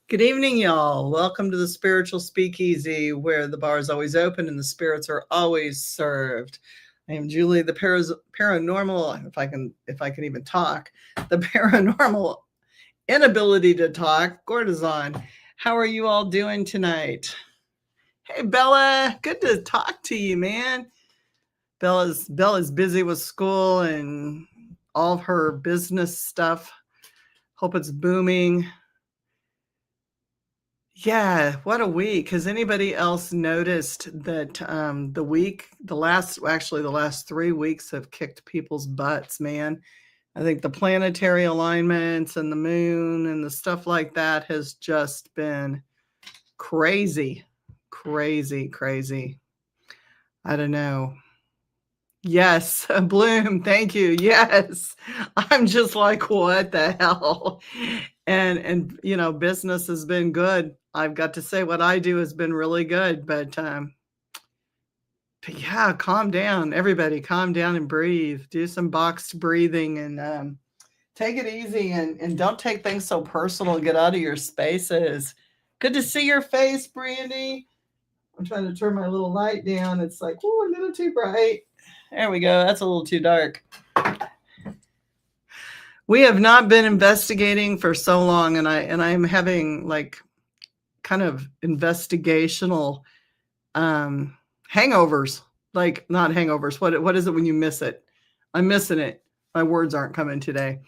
Good evening, y'all. Welcome to the Spiritual Speakeasy, where the bar is always open and the spirits are always served. I am Julie, the paranormal, if I can even talk, the paranormal inability to talk, Gortizon. How are you all doing tonight? Hey, Bella, good to talk to you, man. Bella's busy with school and all of her business stuff. Hope it's booming. Yeah, what a week. Has anybody else noticed that the last 3 weeks have kicked people's butts, man? I think the planetary alignments and the moon and the stuff like that has just been crazy, crazy, crazy. I don't know. Yes, Bloom, thank you. Yes. I'm just like, what the hell? And business has been good. I've got to say what I do has been really good, but yeah, calm down. Everybody calm down and breathe. Do some boxed breathing and take it easy and don't take things so personal. Get out of your spaces. Good to see your face, Brandy. I'm trying to turn my little light down. It's like, oh, a little too bright. There we go. That's a little too dark. We have not been investigating for so long, and I'm having like kind of investigational hangovers. Like not hangovers. What is it when you miss it? I'm missing it. My words aren't coming today.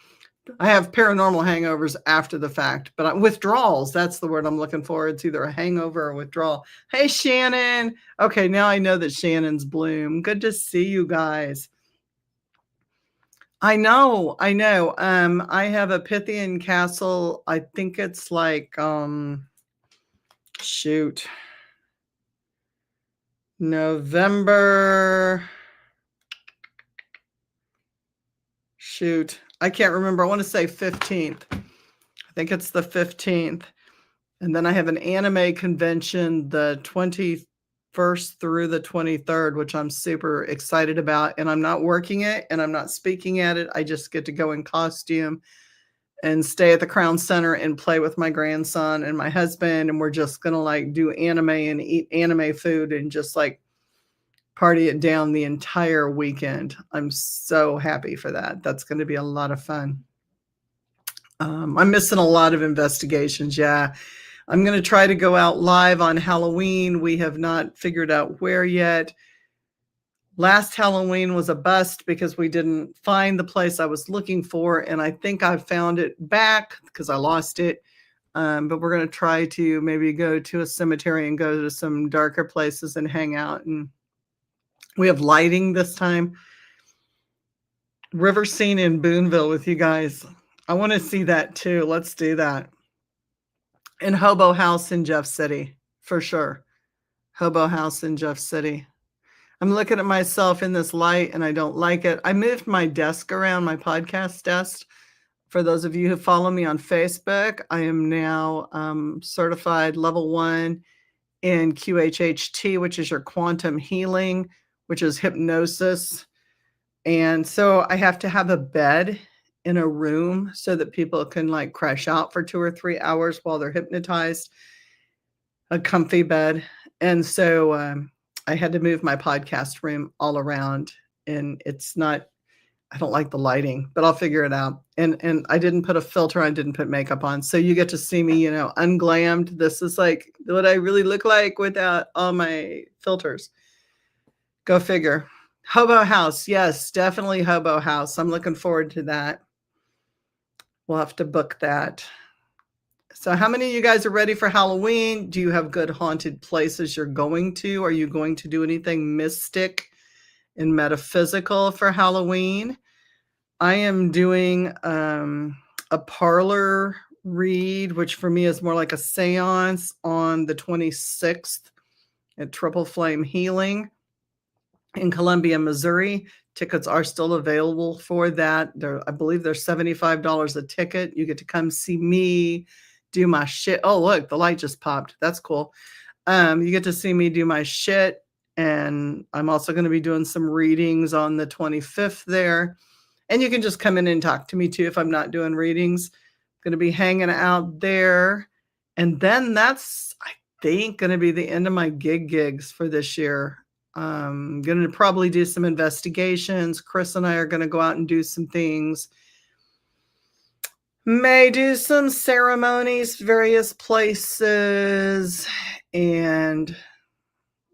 I have paranormal hangovers after the fact, but withdrawals, that's the word I'm looking for. It's either a hangover or withdrawal. Hey, Shannon. Okay, now I know that Shannon's Bloom. Good to see you guys. I know. I have a Pythian castle. I think it's like, shoot. November. Shoot. I can't remember. I want to say 15th. I think it's the 15th. And then I have an anime convention the 21st through the 23rd, which I'm super excited about. And I'm not working it and I'm not speaking at it. I just get to go in costume and stay at the Crown Center and play with my grandson and my husband. And we're just going to like do anime and eat anime food and just like party it down the entire weekend. I'm so happy for that. That's going to be a lot of fun. I'm missing a lot of investigations. Yeah. I'm going to try to go out live on Halloween. We have not figured out where yet. Last Halloween was a bust because we didn't find the place I was looking for. And I think I found it back because I lost it. But we're going to try to maybe go to a cemetery and go to some darker places and hang out. And we have lighting this time. River scene in Boonville with you guys. I want to see that too. Let's do that. And Hobo House in Jeff City, for sure. Hobo House in Jeff City. I'm looking at myself in this light and I don't like it. I moved my desk around, my podcast desk. For those of you who follow me on Facebook, I am now certified level 1 in QHHT, which is your quantum healing, which is hypnosis. And so I have to have a bed in a room so that people can like crash out for 2 or 3 hours while they're hypnotized, a comfy bed. And so I had to move my podcast room all around, and it's not, I don't like the lighting, but I'll figure it out. And I didn't put a filter, I didn't put makeup on. So you get to see me, unglammed. This is like what I really look like without all my filters. Go figure. Hobo House. Yes, definitely Hobo House. I'm looking forward to that. We'll have to book that. So how many of you guys are ready for Halloween? Do you have good haunted places you're going to? Are you going to do anything mystic and metaphysical for Halloween? I am doing a parlor read, which for me is more like a seance on the 26th at Triple Flame Healing in Columbia, Missouri. Tickets are still available for that. I believe they're $75 a ticket. You get to come see me do my shit. Oh, look, the light just popped. That's cool. You get to see me do my shit. And I'm also going to be doing some readings on the 25th there. And you can just come in and talk to me too if I'm not doing readings. I'm going to be hanging out there. And then that's, I think, gonna be the end of my gigs for this year. Gonna probably do some investigations. Chris and I are gonna go out and do some things. May do some ceremonies, various places, and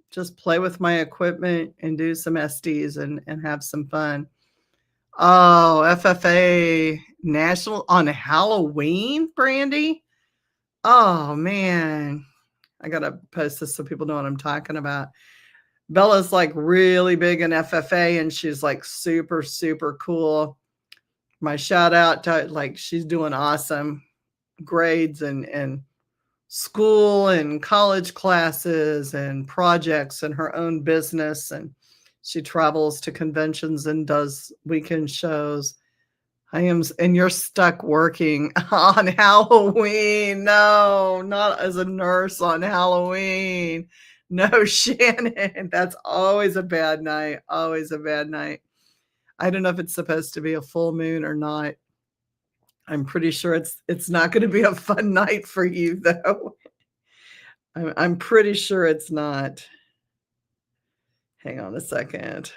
just play with my equipment and do some SDs and have some fun. Oh, FFA National on Halloween, Brandy? Oh, man. I gotta post this so people know what I'm talking about. Bella's like really big in FFA and she's like super, super cool. My shout out to, like, she's doing awesome grades and school and college classes and projects and her own business. And she travels to conventions and does weekend shows. And you're stuck working on Halloween. No, not as a nurse on Halloween. No, Shannon, that's always a bad night. Always a bad night. I don't know if it's supposed to be a full moon or not. I'm pretty sure it's not going to be a fun night for you, though. I'm pretty sure it's not. Hang on a second.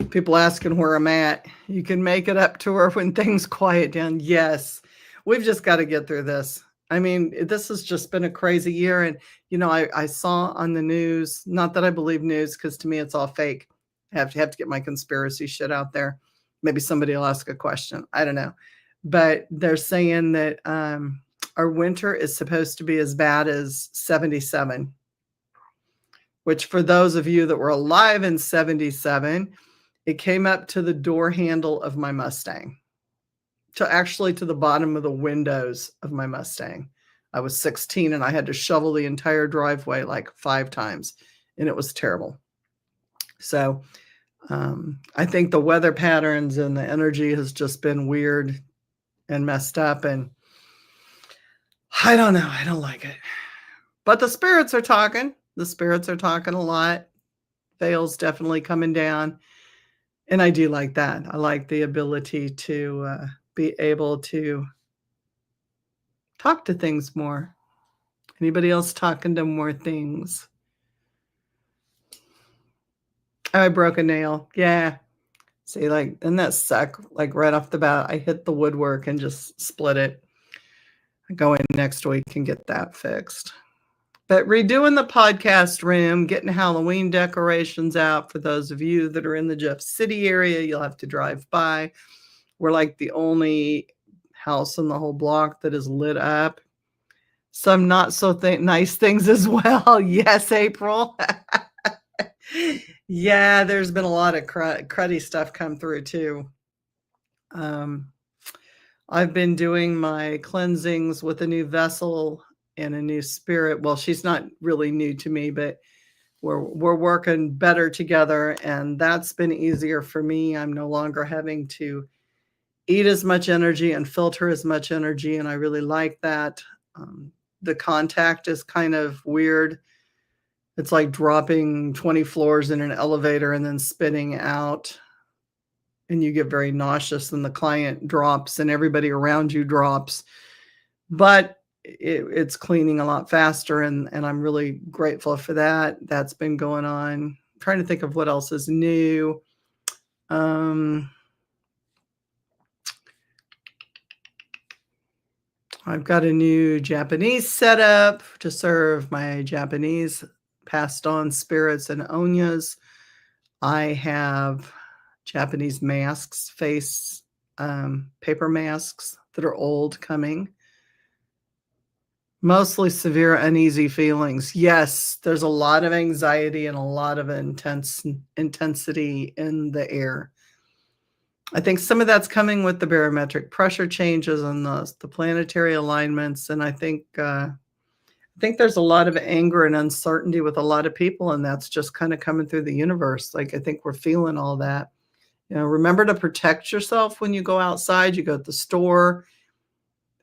People asking where I'm at. You can make it up to her when things quiet down. Yes, we've just got to get through this. I mean, this has just been a crazy year. And, I saw on the news, not that I believe news, because to me it's all fake. I have to get my conspiracy shit out there. Maybe somebody will ask a question. I don't know. But they're saying that our winter is supposed to be as bad as 77, which for those of you that were alive in 77, it came up to the door handle of my Mustang, to the bottom of the windows of my Mustang. I was 16 and I had to shovel the entire driveway like 5 times, and it was terrible. So I think the weather patterns and the energy has just been weird and messed up, and I don't know. I don't like it. But the spirits are talking. The spirits are talking a lot. Veil's definitely coming down. And I do like that. I like the ability to be able to talk to things more. Anybody else talking to more things? Oh, I broke a nail. Yeah. See, like, and that suck. Like right off the bat, I hit the woodwork and just split it. I go in next week and get that fixed. But redoing the podcast room, getting Halloween decorations out. For those of you that are in the Jeff City area, you'll have to drive by. We're like the only house in the whole block that is lit up. Some not so nice things as well. Yes, April. Yeah, there's been a lot of cruddy stuff come through too. I've been doing my cleansings with a new vessel and a new spirit. Well, she's not really new to me, but we're working better together, and that's been easier for me. I'm no longer having to eat as much energy and filter as much energy, and I really like that. The contact is kind of weird. It's like dropping 20 floors in an elevator and then spinning out, and you get very nauseous, and the client drops and everybody around you drops. But it's cleaning a lot faster, and I'm really grateful for that. That's been going on. I'm trying to think of what else is new. I've got a new Japanese setup to serve my Japanese passed on spirits and onyas. I have Japanese masks, face paper masks that are old coming. Mostly severe uneasy feelings. Yes, there's a lot of anxiety and a lot of intensity in the air. I think some of that's coming with the barometric pressure changes and the planetary alignments, and I think there's a lot of anger and uncertainty with a lot of people, and that's just kind of coming through the universe. Like, I think we're feeling all that. Remember to protect yourself when you go outside. You go to the store.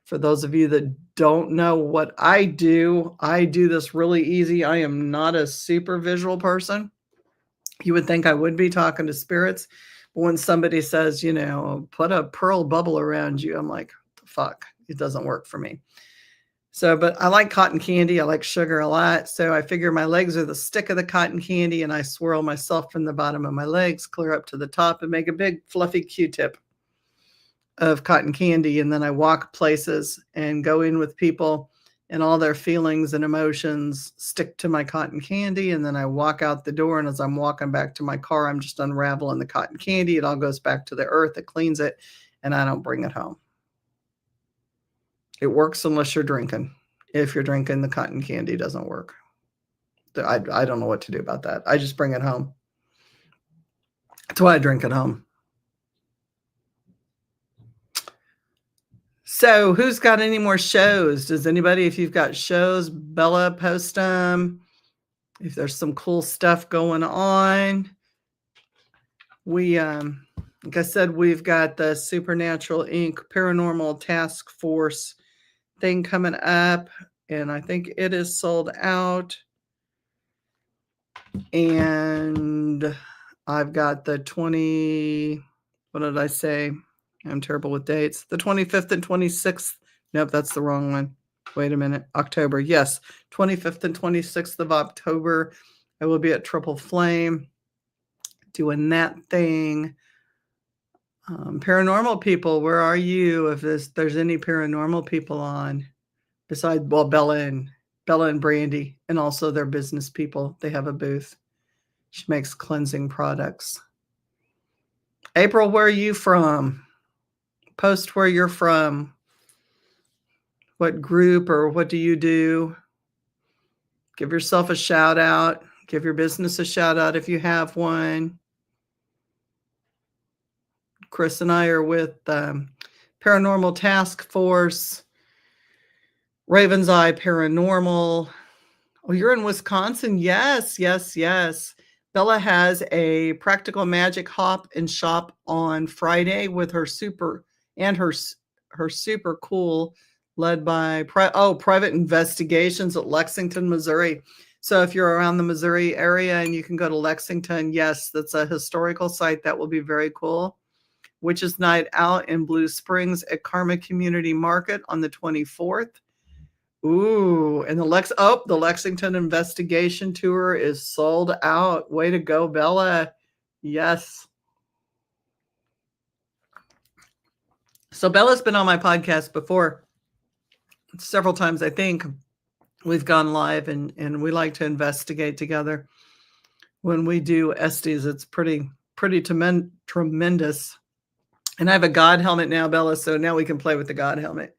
For those of you that don't know what I do this really easy. I am not a super visual person. You would think I would be talking to spirits, but when somebody says, put a pearl bubble around you, I'm like, the fuck, it doesn't work for me. So, but I like cotton candy. I like sugar a lot. So I figure my legs are the stick of the cotton candy, and I swirl myself from the bottom of my legs clear up to the top and make a big fluffy Q-tip of cotton candy. And then I walk places and go in with people, and all their feelings and emotions stick to my cotton candy. And then I walk out the door. And as I'm walking back to my car, I'm just unraveling the cotton candy. It all goes back to the earth. It cleans it, and I don't bring it home. It works unless you're drinking. If you're drinking, the cotton candy doesn't work. I don't know what to do about that. I just bring it home. That's why I drink at home. So who's got any more shows? Does anybody, if you've got shows, Bella, post them. If there's some cool stuff going on. We, like I said, we've got the Supernatural Inc. Paranormal Task Force thing coming up, and I think it is sold out. And I've got the what did I say? I'm terrible with dates. The 25th and 26th. Nope, that's the wrong one. Wait a minute. October. Yes. 25th and 26th of October. I will be at Triple Flame doing that thing. Paranormal people, where are you? If there's any paranormal people on besides, well, Bella and Brandy, and also their business people. They have a booth. She makes cleansing products. April, where are you from? Post where you're from. What group or what do you do? Give yourself a shout out. Give your business a shout out if you have one. Chris and I are with Paranormal Task Force, Raven's Eye Paranormal. Oh, you're in Wisconsin? Yes, yes, yes. Bella has a practical magic hop and shop on Friday with her super cool, led by Private Investigations at Lexington, Missouri. So if you're around the Missouri area and you can go to Lexington, yes, that's a historical site. That will be very cool. Witches Night Out in Blue Springs at Karma Community Market on the 24th. Ooh, and the Lexington Investigation Tour is sold out. Way to go, Bella. Yes. So Bella's been on my podcast before several times, I think. We've gone live and we like to investigate together. When we do Estes, it's pretty tremendous. And I have a God helmet now, Bella, so now we can play with the God helmet.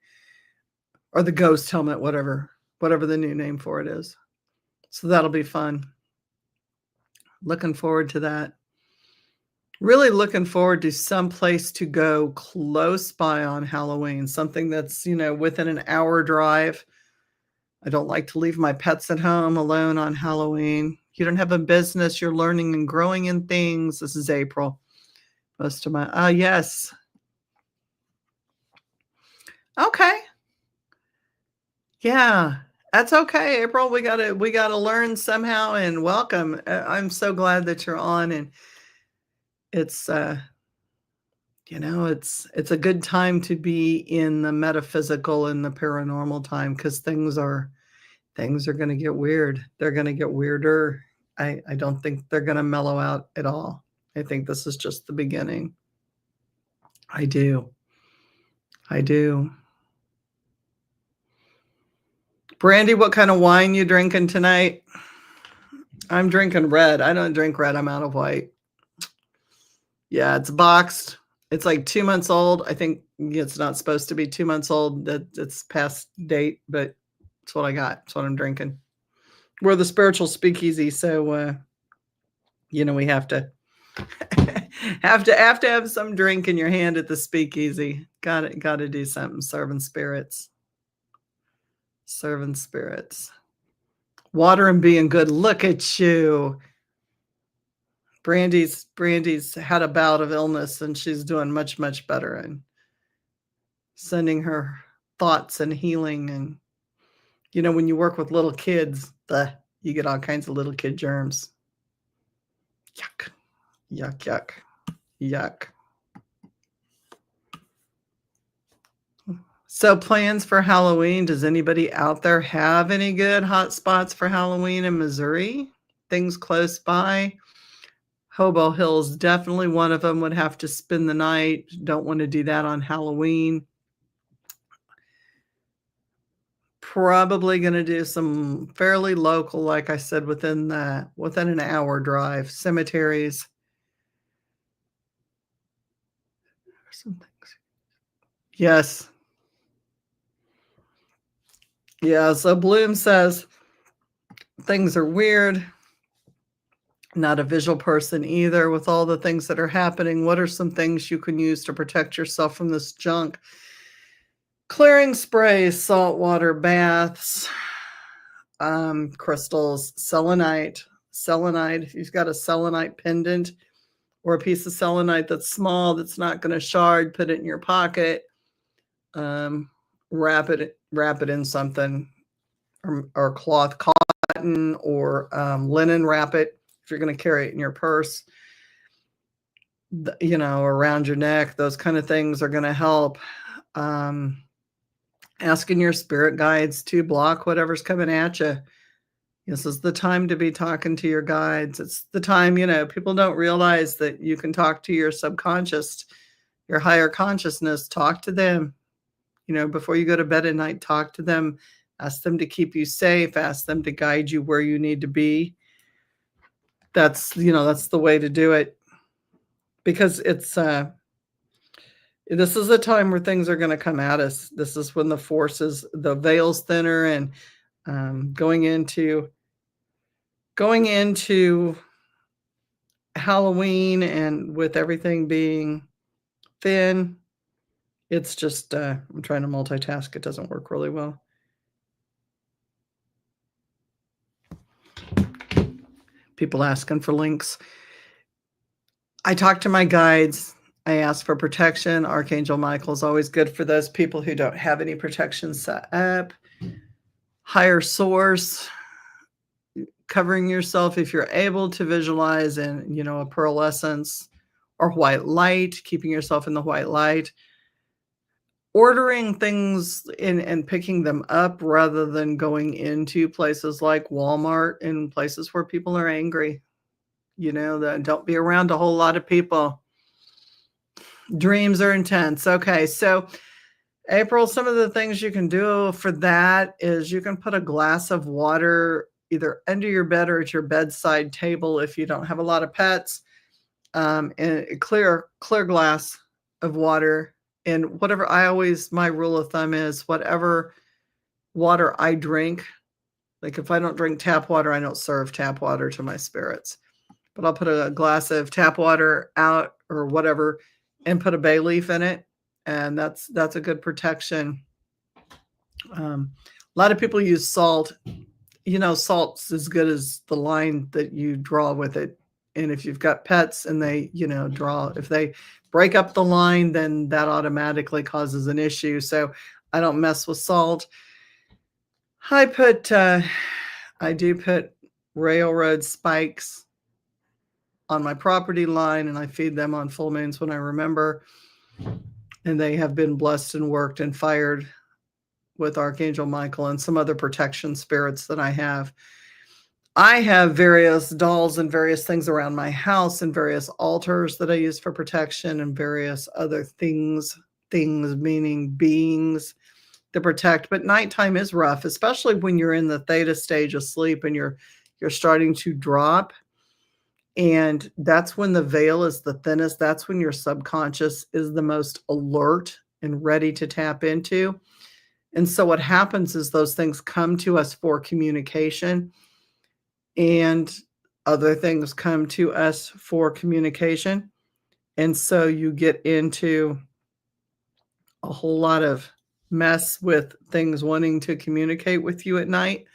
Or the ghost helmet, whatever the new name for it is. So that'll be fun. Looking forward to that. Really looking forward to some place to go close by on Halloween. Something that's, within an hour drive. I don't like to leave my pets at home alone on Halloween. You don't have a business. You're learning and growing in things. This is April. Most of my, yes. Okay. Yeah, that's okay, April. We gotta learn somehow, and welcome. I'm so glad that you're on, and it's it's a good time to be in the metaphysical and the paranormal time, because things are going to get weird. They're going to get weirder. I don't think they're going to mellow out at all. I think this is just the beginning. I do. Brandy, what kind of wine you drinking tonight? I'm drinking red. I don't drink red. I'm out of white. Yeah, it's boxed. It's like 2 months old. I think it's not supposed to be 2 months old. That it's past date, but it's what I got. It's what I'm drinking. We're the Spiritual Speakeasy, so we have to have some drink in your hand at the Speakeasy. Got to do something. Serving spirits. Water and being good. Look at you. Brandy's had a bout of illness and she's doing much, much better, and sending her thoughts and healing. And when you work with little kids, you get all kinds of little kid germs. Yuck. Yuck, yuck, yuck. So plans for Halloween. Does anybody out there have any good hot spots for Halloween in Missouri? Things close by? Hobo Hill's definitely one of them. Would have to spend the night. Don't want to do that on Halloween. Probably going to do some fairly local, like I said, within an hour drive, cemeteries. Some things. Yes. Yeah, so Bloom says things are weird. Not a visual person either. With all the things that are happening, what are some things you can use to protect yourself from this junk? Clearing sprays, saltwater baths, crystals, selenite. Selenite, if you've got a selenite pendant or a piece of selenite that's small, that's not going to shard, put it in your pocket. Wrap it in something, or cloth, cotton, or linen. Wrap it if you're going to carry it in your purse, around your neck. Those kind of things are going to help. Asking your spirit guides to block whatever's coming at you. This is the time to be talking to your guides. It's the time, people don't realize that you can talk to your subconscious, your higher consciousness. Talk to them. Before you go to bed at night, talk to them. Ask them to keep you safe. Ask them to guide you where you need to be. That's the way to do it. Because it's this is a time where things are going to come at us. This is when the veil's thinner, and going into Halloween, and with everything being thin, it's just, I'm trying to multitask. It doesn't work really well. People asking for links. I talk to my guides. I ask for protection. Archangel Michael's always good for those people who don't have any protection set up. Higher source, covering yourself if you're able to visualize in, a pearlescence or white light, keeping yourself in the white light. Ordering things in and picking them up rather than going into places like Walmart and places where people are angry. Don't be around a whole lot of people. Dreams are intense. Okay, so April, some of the things you can do for that is you can put a glass of water either under your bed or at your bedside table if you don't have a lot of pets, and a clear glass of water. And my rule of thumb is whatever water I drink, like if I don't drink tap water, I don't serve tap water to my spirits. But I'll put a glass of tap water out or whatever and put a bay leaf in it. And that's a good protection. A lot of people use salt. Salt's as good as the line that you draw with it. And if you've got pets and they, if they break up the line, then that automatically causes an issue. So I don't mess with salt. I do put railroad spikes on my property line, and I feed them on full moons when I remember. And they have been blessed and worked and fired with Archangel Michael and some other protection spirits that I have. I have various dolls and various things around my house and various altars that I use for protection, and various other things meaning beings to protect. But nighttime is rough, especially when you're in the theta stage of sleep and you're starting to drop. And that's when the veil is the thinnest. That's when your subconscious is the most alert and ready to tap into. And so what happens is those things come to us for communication, and other things come to us for communication. And so you get into a whole lot of mess with things wanting to communicate with you at night.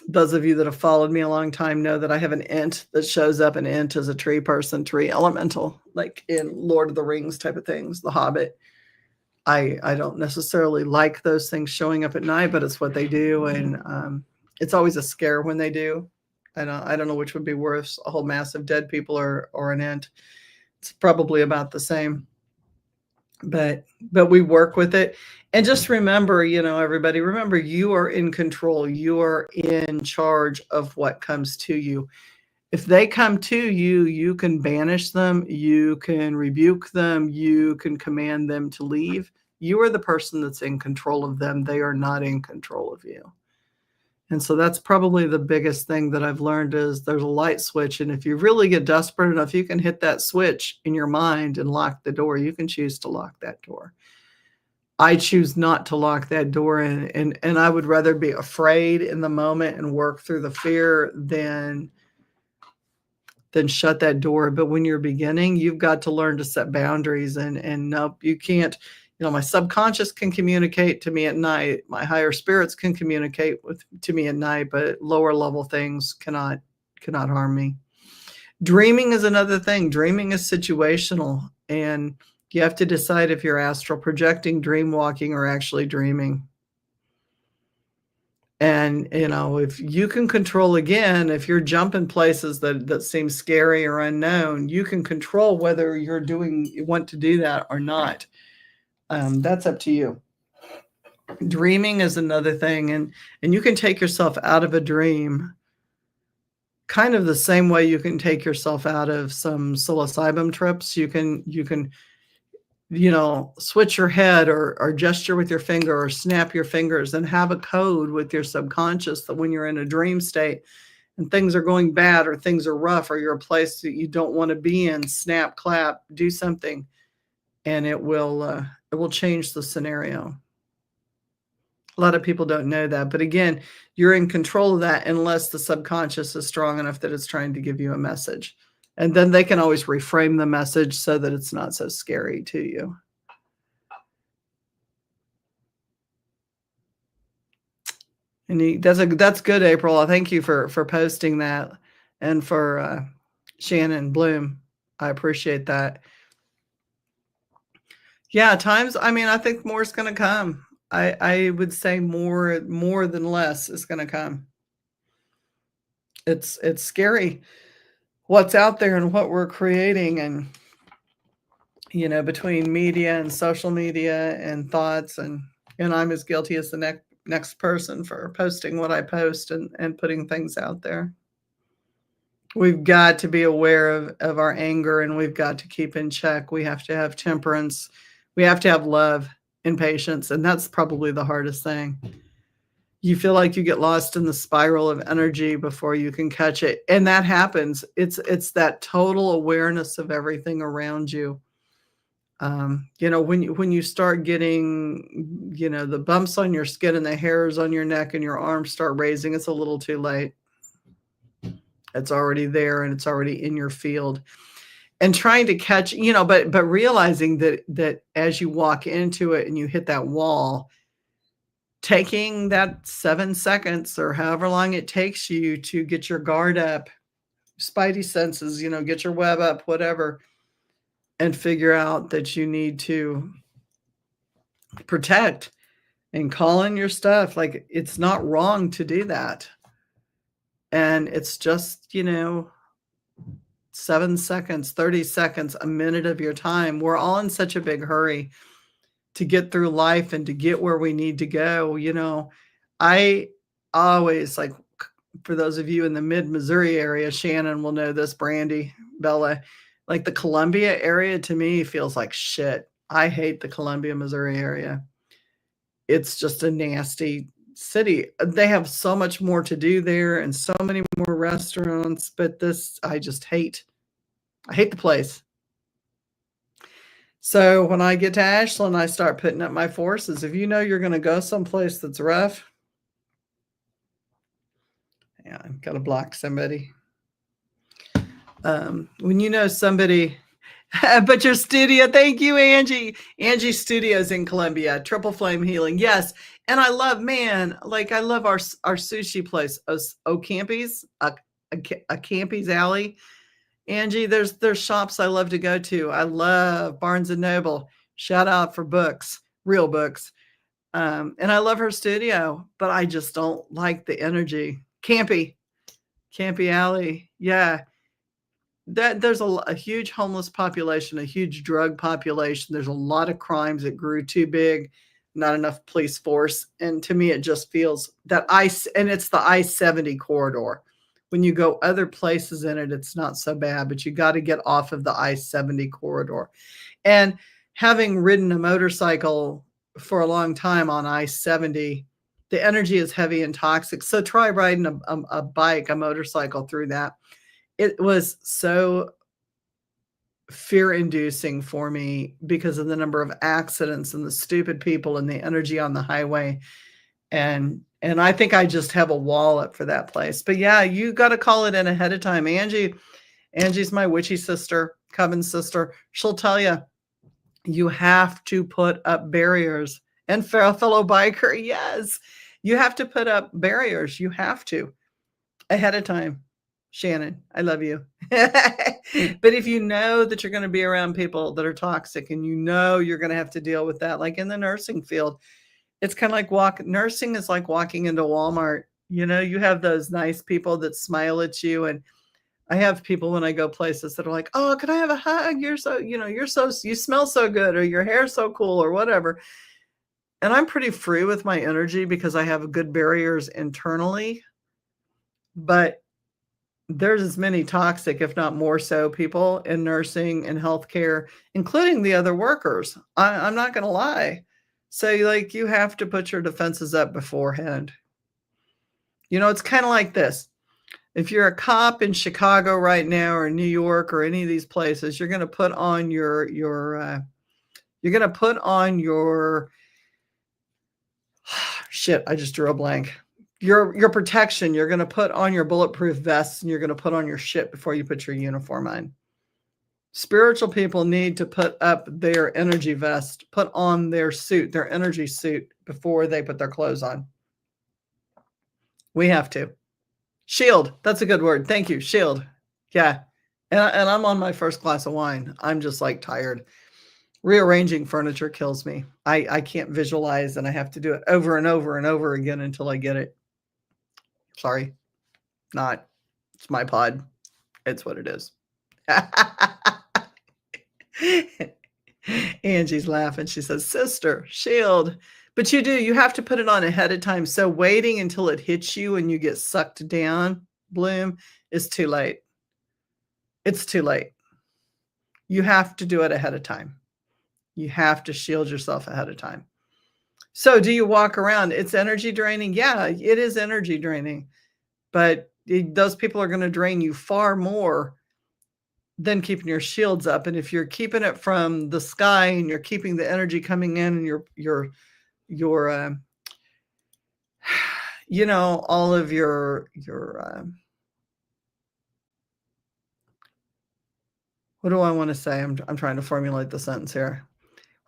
Those of you that have followed me a long time know that I have an ent that shows up. An ent is a tree person, tree elemental, like in Lord of the Rings type of things, The Hobbit. I don't necessarily like those things showing up at night, but it's what they do. And it's always a scare when they do. I don't know which would be worse, a whole mass of dead people or an ant. It's probably about the same. But we work with it. And just remember, everybody, remember you are in control. You are in charge of what comes to you. If they come to you, you can banish them, you can rebuke them, you can command them to leave. You are the person that's in control of them. They are not in control of you. And so that's probably the biggest thing that I've learned is there's a light switch. And if you really get desperate enough, you can hit that switch in your mind and lock the door. You can choose to lock that door. I choose not to lock that door, and I would rather be afraid in the moment and work through the fear than shut that door. But when you're beginning, you've got to learn to set boundaries, and nope, you can't. My subconscious can communicate to me at night. My higher spirits can communicate to me at night, but lower level things cannot harm me. Dreaming is another thing. Dreaming is situational, and you have to decide if you're astral projecting, dream walking, or actually dreaming. And, if you can control, again, if you're jumping places that seem scary or unknown, you can control whether you want to do that or not. That's up to you. Dreaming is another thing. And you can take yourself out of a dream kind of the same way you can take yourself out of some psilocybin trips. You can switch your head or gesture with your finger or snap your fingers and have a code with your subconscious that when you're in a dream state and things are going bad or things are rough or you're a place that you don't want to be in, snap, clap, do something, and it will change the scenario. A lot of people don't know that, but again, you're in control of that unless the subconscious is strong enough that it's trying to give you a message. And then they can always reframe the message so that it's not so scary to you. And that's good, April. Thank you for posting that, and for Shannon Bloom. I appreciate that. Yeah, times. I think more is going to come. I would say more than less is going to come. It's scary what's out there and what we're creating, and between media and social media and thoughts, and I'm as guilty as the next person for posting what I post and putting things out there. We've got to be aware of our anger, and we've got to keep in check. We have to have temperance. We have to have love and patience, and that's probably the hardest thing. You feel like you get lost in the spiral of energy before you can catch it. And that happens. It's that total awareness of everything around you. When you start getting, the bumps on your skin and the hairs on your neck and your arms start raising, it's a little too late. It's already there and it's already in your field. And trying to catch, but realizing that as you walk into it and you hit that wall, taking that 7 seconds or however long it takes you to get your guard up, spidey senses, get your web up, whatever, and figure out that you need to protect and call in your stuff. Like, it's not wrong to do that. And it's just, 7 seconds, 30 seconds, a minute of your time. We're all in such a big hurry to get through life and to get where we need to go. I always, like, for those of you in the mid-Missouri area, Shannon will know this, Brandy, Bella, like the Columbia area to me feels like shit. I hate the Columbia, Missouri area. It's just a nasty city. They have so much more to do there and so many more restaurants, but I just hate. I hate the place. So when I get to Ashland, I start putting up my forces. If you know you're going to go someplace that's rough, yeah, I've got to block somebody. When you know somebody, but your studio, thank you, Angie. Angie's Studios in Columbia, Triple Flame Healing. Yes. And I love our sushi place, O'Campy's, a Campy's Alley. Angie, there's shops I love to go to. I love Barnes and Noble. Shout out for books, real books. And I love her studio, but I just don't like the energy. Campy Campy Alley. Yeah. There's a huge homeless population, a huge drug population. There's a lot of crimes that grew too big, not enough police force. And to me, it just feels that and it's the I-70 corridor. When you go other places in it, it's not so bad, but you got to get off of the I-70 corridor. And having ridden a motorcycle for a long time on I-70, the energy is heavy and toxic. So try riding a bike, a motorcycle through that. It was so fear-inducing for me because of the number of accidents and the stupid people and the energy on the highway, and I think I just have a wall up for that place. But yeah, you gotta call it in ahead of time. Angie's my witchy sister, coven sister. She'll tell you, you have to put up barriers. And fellow biker, yes, you have to put up barriers. You have to, ahead of time. Shannon, I love you. But if you know that you're going to be around people that are toxic and you know you're going to have to deal with that, like in the nursing field, it's kind of like nursing is like walking into Walmart. You know, you have those nice people that smile at you. And I have people when I go places that are like, oh, can I have a hug? You're so, you smell so good, or your hair's so cool, or whatever. And I'm pretty free with my energy because I have good barriers internally. But there's as many toxic, if not more so, people in nursing and healthcare, including the other workers. I'm not going to lie. So, like, you have to put your defenses up beforehand. It's kind of like this. If you're a cop in Chicago right now, or New York, or any of these places, you're going to put on your shit. I just drew a blank. Your protection. You're going to put on your bulletproof vests, and you're going to put on your shit before you put your uniform on. Spiritual people need to put up their energy vest, put on their suit, their energy suit, before they put their clothes on. We have to. Shield. That's a good word. Thank you. Shield. Yeah. And I'm on my first glass of wine. I'm just like tired. Rearranging furniture kills me. I can't visualize, and I have to do it over and over and over again until I get it. Sorry. Not. It's my pod. It's what it is. Angie's laughing. She says, sister, shield. But you have to put it on ahead of time. So waiting until it hits you and you get sucked down, Bloom, is too late. It's too late. You have to do it ahead of time. You have to shield yourself ahead of time. So do you walk around? It's energy draining. Yeah, it is energy draining. But those people are going to drain you far more than keeping your shields up. And if you're keeping it from the sky and you're keeping the energy coming in, and your all of your what do I want to say? I'm trying to formulate the sentence here.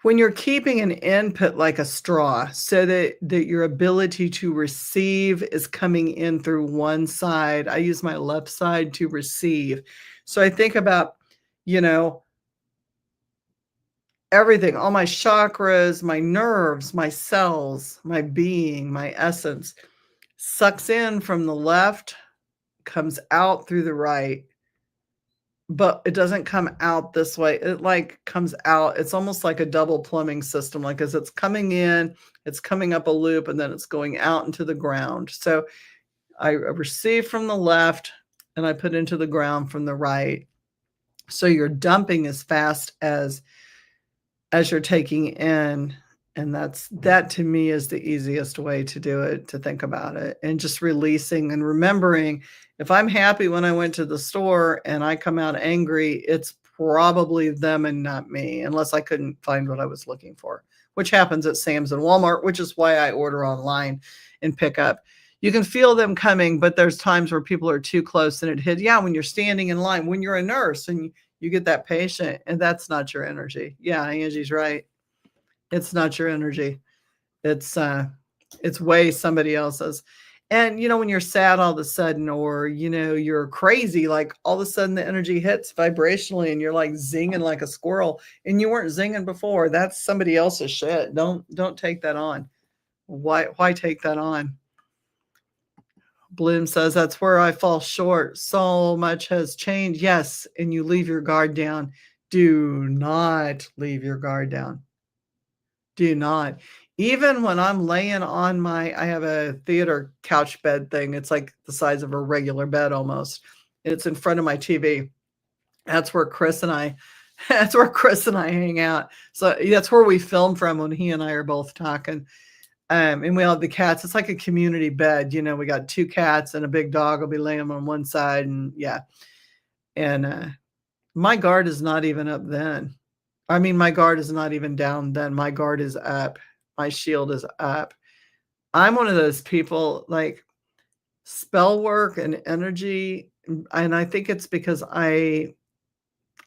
When you're keeping an input like a straw, so that your ability to receive is coming in through one side. I use my left side to receive. So I think about, everything, all my chakras, my nerves, my cells, my being, my essence, sucks in from the left, comes out through the right, but it doesn't come out this way. It like comes out. It's almost like a double plumbing system. Like as it's coming in, it's coming up a loop, and then it's going out into the ground. So I receive from the left, and I put into the ground from the right. So you're dumping as fast as you're taking in. And that to me is the easiest way to do it, to think about it, and just releasing and remembering, if I'm happy when I went to the store and I come out angry, it's probably them and not me, unless I couldn't find what I was looking for, which happens at Sam's and Walmart, which is why I order online and pick up. You can feel them coming, but there's times where people are too close and it hits. Yeah, when you're standing in line, when you're a nurse and you get that patient, and that's not your energy. Yeah, Angie's right. It's not your energy. It's way somebody else's. And when you're sad all of a sudden, or you're crazy, like all of a sudden the energy hits vibrationally and you're like zinging like a squirrel, and you weren't zinging before. That's somebody else's shit. Don't take that on. Why take that on? Bloom says, "That's where I fall short. So much has changed." Yes, and you leave your guard down. Do not leave your guard down. Do not. Even when I'm laying on I have a theater couch bed thing. It's like the size of a regular bed almost. And it's in front of my TV. That's where Chris and I that's where Chris and I hang out. So that's where we film from when he and I are both talking. And we all have the cats. It's like a community bed. You know, we got 2 cats and a big dog will be laying on one side. And yeah. And my guard is not even up then. I mean, my guard is not even down then. My guard is up. My shield is up. I'm one of those people like spell work and energy. And I think it's because I'm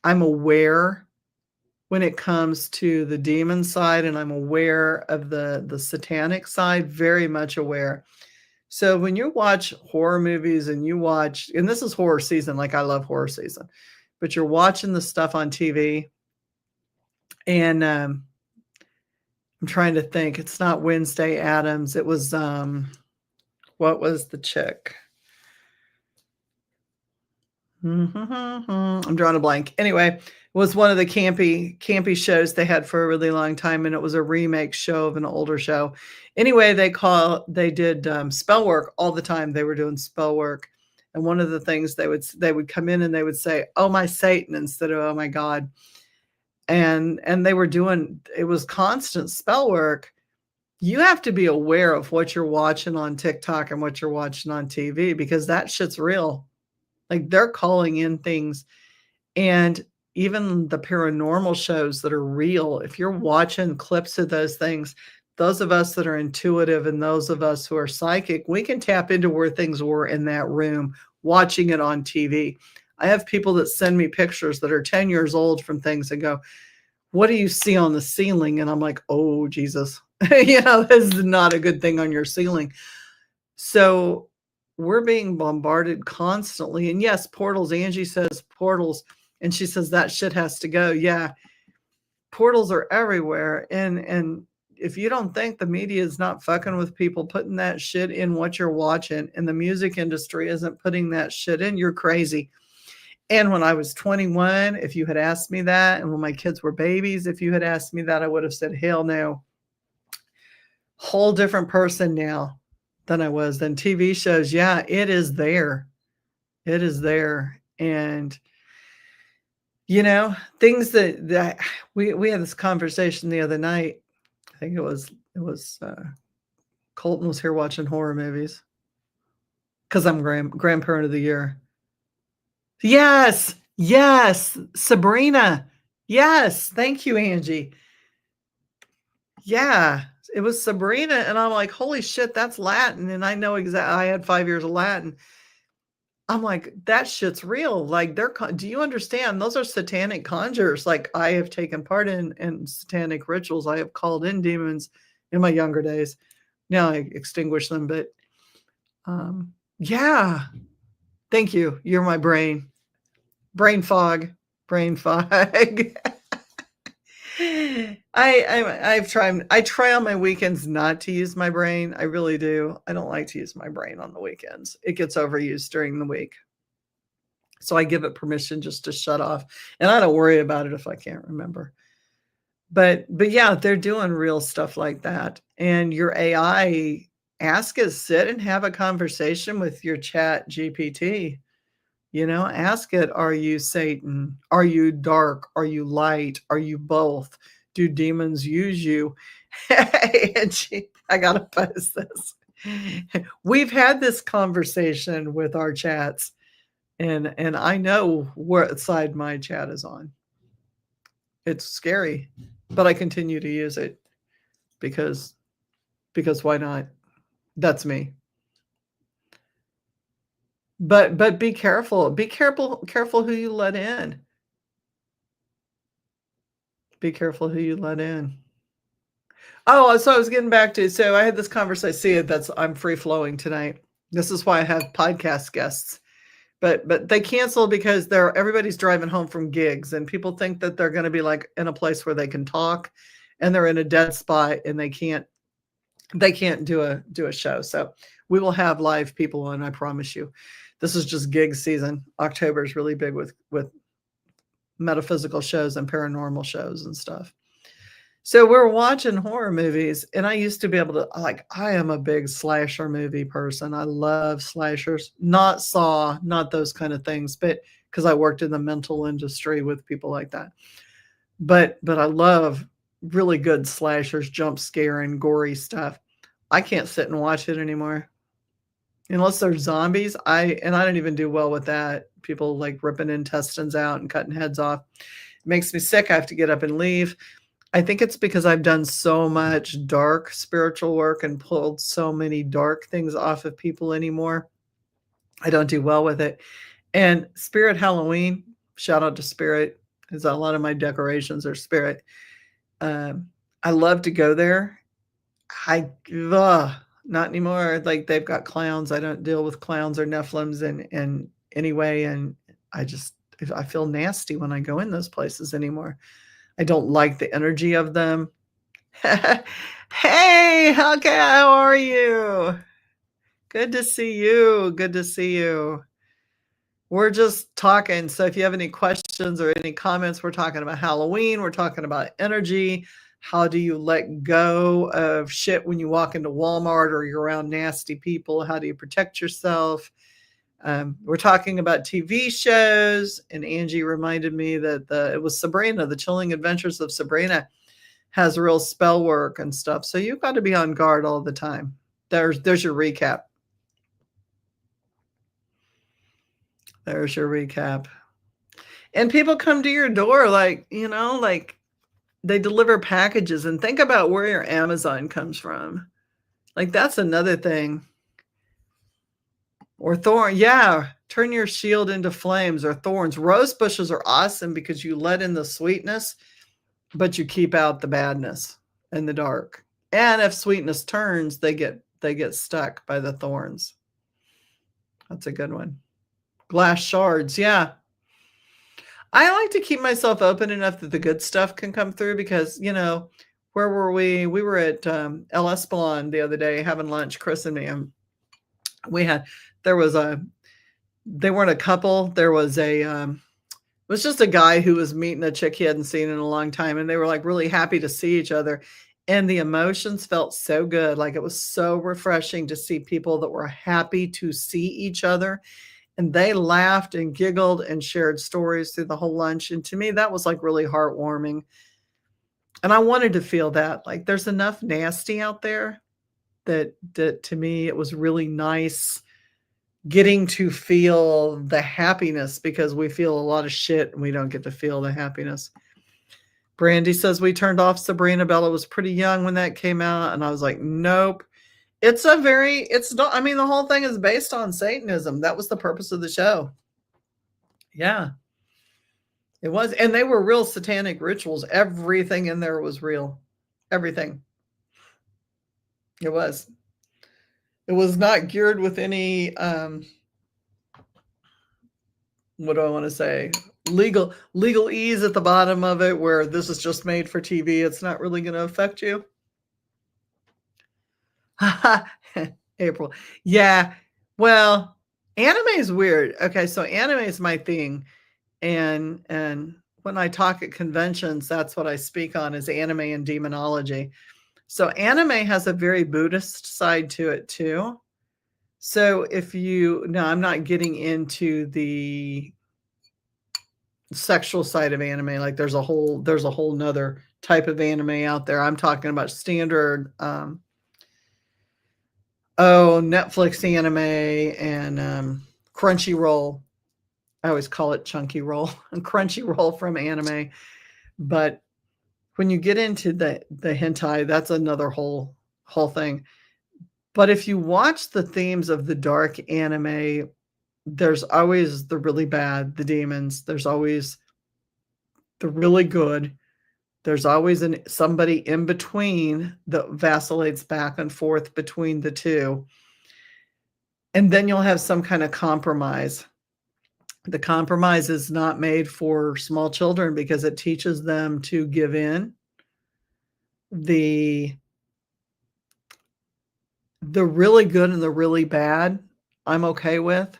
aware when it comes to the demon side, and I'm aware of the satanic side, very much aware. So when you watch horror movies and and this is horror season, like I love horror season, but you're watching the stuff on TV, and I'm trying to think. It's not Wednesday Addams. It was what was the chick? I'm drawing a blank. Anyway, it was one of the campy shows they had for a really long time, and it was a remake show of an older show. Anyway, they did spell work all the time. They were doing spell work, and one of the things they would come in and they would say, "Oh my Satan," instead of "Oh my God," and they were doing it was constant spell work. You have to be aware of what you're watching on TikTok and what you're watching on TV, because that shit's real. Like, they're calling in things, and even the paranormal shows that are real, if you're watching clips of those things, those of us that are intuitive and those of us who are psychic, we can tap into where things were in that room, watching it on TV. I have people that send me pictures that are 10 years old from things and go, "What do you see on the ceiling?" And I'm like, "Oh, Jesus." You know, this is not a good thing on your ceiling. So we're being bombarded constantly. And yes, portals. Angie says portals. And she says that shit has to go. Yeah. Portals are everywhere. And if you don't think the media is not fucking with people putting that shit in what you're watching, and the music industry isn't putting that shit in, you're crazy. And when I was 21, if you had asked me that, and when my kids were babies, if you had asked me that, I would have said, hell no. Whole different person now than I was then. TV shows, yeah, it is there. It is there. And you know, things that we had this conversation the other night. I think it was Colton was here watching horror movies because I'm grandparent of the year. Yes, yes, Sabrina. Yes, thank you, Angie. Yeah, it was Sabrina, and I'm like, holy shit, that's Latin, and I know exactly. I had 5 years of Latin. I'm like, that shit's real. Like, do you understand? Those are satanic conjures. Like, I have taken part in satanic rituals. I have called in demons in my younger days. Now I extinguish them, but yeah. Thank you. You're my brain. Brain fog. Brain fog. I try on my weekends not to use my brain. I really do. I don't like to use my brain on the weekends. It gets overused during the week. So I give it permission just to shut off. And I don't worry about it if I can't remember. But yeah, they're doing real stuff like that. And your AI, ask it, sit and have a conversation with your chat GPT. You know, ask it, are you Satan? Are you dark? Are you light? Are you both? Do demons use you? Hey, Angie, I got to post this. We've had this conversation with our chats, and I know what side my chat is on. It's scary, but I continue to use it because why not? That's me. But be careful. Be careful who you let in. Be careful who you let in. Oh, so I was getting back to, so I had this conversation. See, I'm free flowing tonight. This is why I have podcast guests. But they cancel because everybody's driving home from gigs, and people think that they're going to be like in a place where they can talk, and they're in a dead spot and they can't They can't do a show. So we will have live people on, I promise you. This is just gig season. October is really big with metaphysical shows and paranormal shows and stuff. So we're watching horror movies, and I used to be able to, like, I am a big slasher movie person. I love slashers, not Saw, not those kind of things, but because I worked in the mental industry with people like that. But I love really good slashers, jump scare and gory stuff. I can't sit and watch it anymore. Unless they're zombies, I don't even do well with that. People like ripping intestines out and cutting heads off. It makes me sick. I have to get up and leave. I think it's because I've done so much dark spiritual work and pulled so many dark things off of people anymore. I don't do well with it. And Spirit Halloween, shout out to Spirit, because a lot of my decorations are Spirit. I love to go there. Not anymore. Like, they've got clowns. I don't deal with clowns or Nephilims in any way. And I feel nasty when I go in those places anymore. I don't like the energy of them. Hey, okay, how are you? Good to see you. Good to see you. We're just talking. So if you have any questions or any comments, we're talking about Halloween. We're talking about energy. How do you let go of shit when you walk into Walmart or you're around nasty people? How do you protect yourself? We're talking about TV shows, and Angie reminded me that it was Sabrina, The Chilling Adventures of Sabrina, has real spell work and stuff. So you've got to be on guard all the time. There's your recap. There's your recap. And people come to your door like they deliver packages, and think about where your Amazon comes from. Like, that's another thing. Or thorn, yeah, turn your shield into flames, or thorns. Rose bushes are awesome because you let in the sweetness, but you keep out the badness and the dark. And if sweetness turns, they get stuck by the thorns. That's a good one. Glass shards, yeah. I like to keep myself open enough that the good stuff can come through, because, where were we? We were at El Espelon the other day having lunch, Chris and me. And they weren't a couple. There was it was just a guy who was meeting a chick he hadn't seen in a long time. And they were like really happy to see each other. And the emotions felt so good. Like, it was so refreshing to see people that were happy to see each other. And they laughed and giggled and shared stories through the whole lunch. And to me, that was like really heartwarming. And I wanted to feel that. Like, there's enough nasty out there that to me, it was really nice getting to feel the happiness, because we feel a lot of shit and we don't get to feel the happiness. Brandy says we turned off Sabrina. Bella was pretty young when that came out. And I was like, nope. It's not, I mean, the whole thing is based on Satanism. That was the purpose of the show. Yeah, it was. And they were real satanic rituals. Everything in there was real. Everything. It was. It was not geared with any, what do I want to say? Legal ease at the bottom of it, where this is just made for TV. It's not really going to affect you. April. Yeah. Well, anime is weird. Okay, so anime is my thing. And when I talk at conventions, that's what I speak on, is anime and demonology. So anime has a very Buddhist side to it too. So I'm not getting into the sexual side of anime. Like, there's a whole nother type of anime out there. I'm talking about standard Netflix anime and Crunchyroll. I always call it Chunky Roll and Crunchyroll from anime. But when you get into the hentai, that's another whole thing. But if you watch the themes of the dark anime, there's always the really bad, the demons. There's always the really good. There's always somebody in between that vacillates back and forth between the two. And then you'll have some kind of compromise. The compromise is not made for small children because it teaches them to give in. The really good and the really bad, I'm okay with.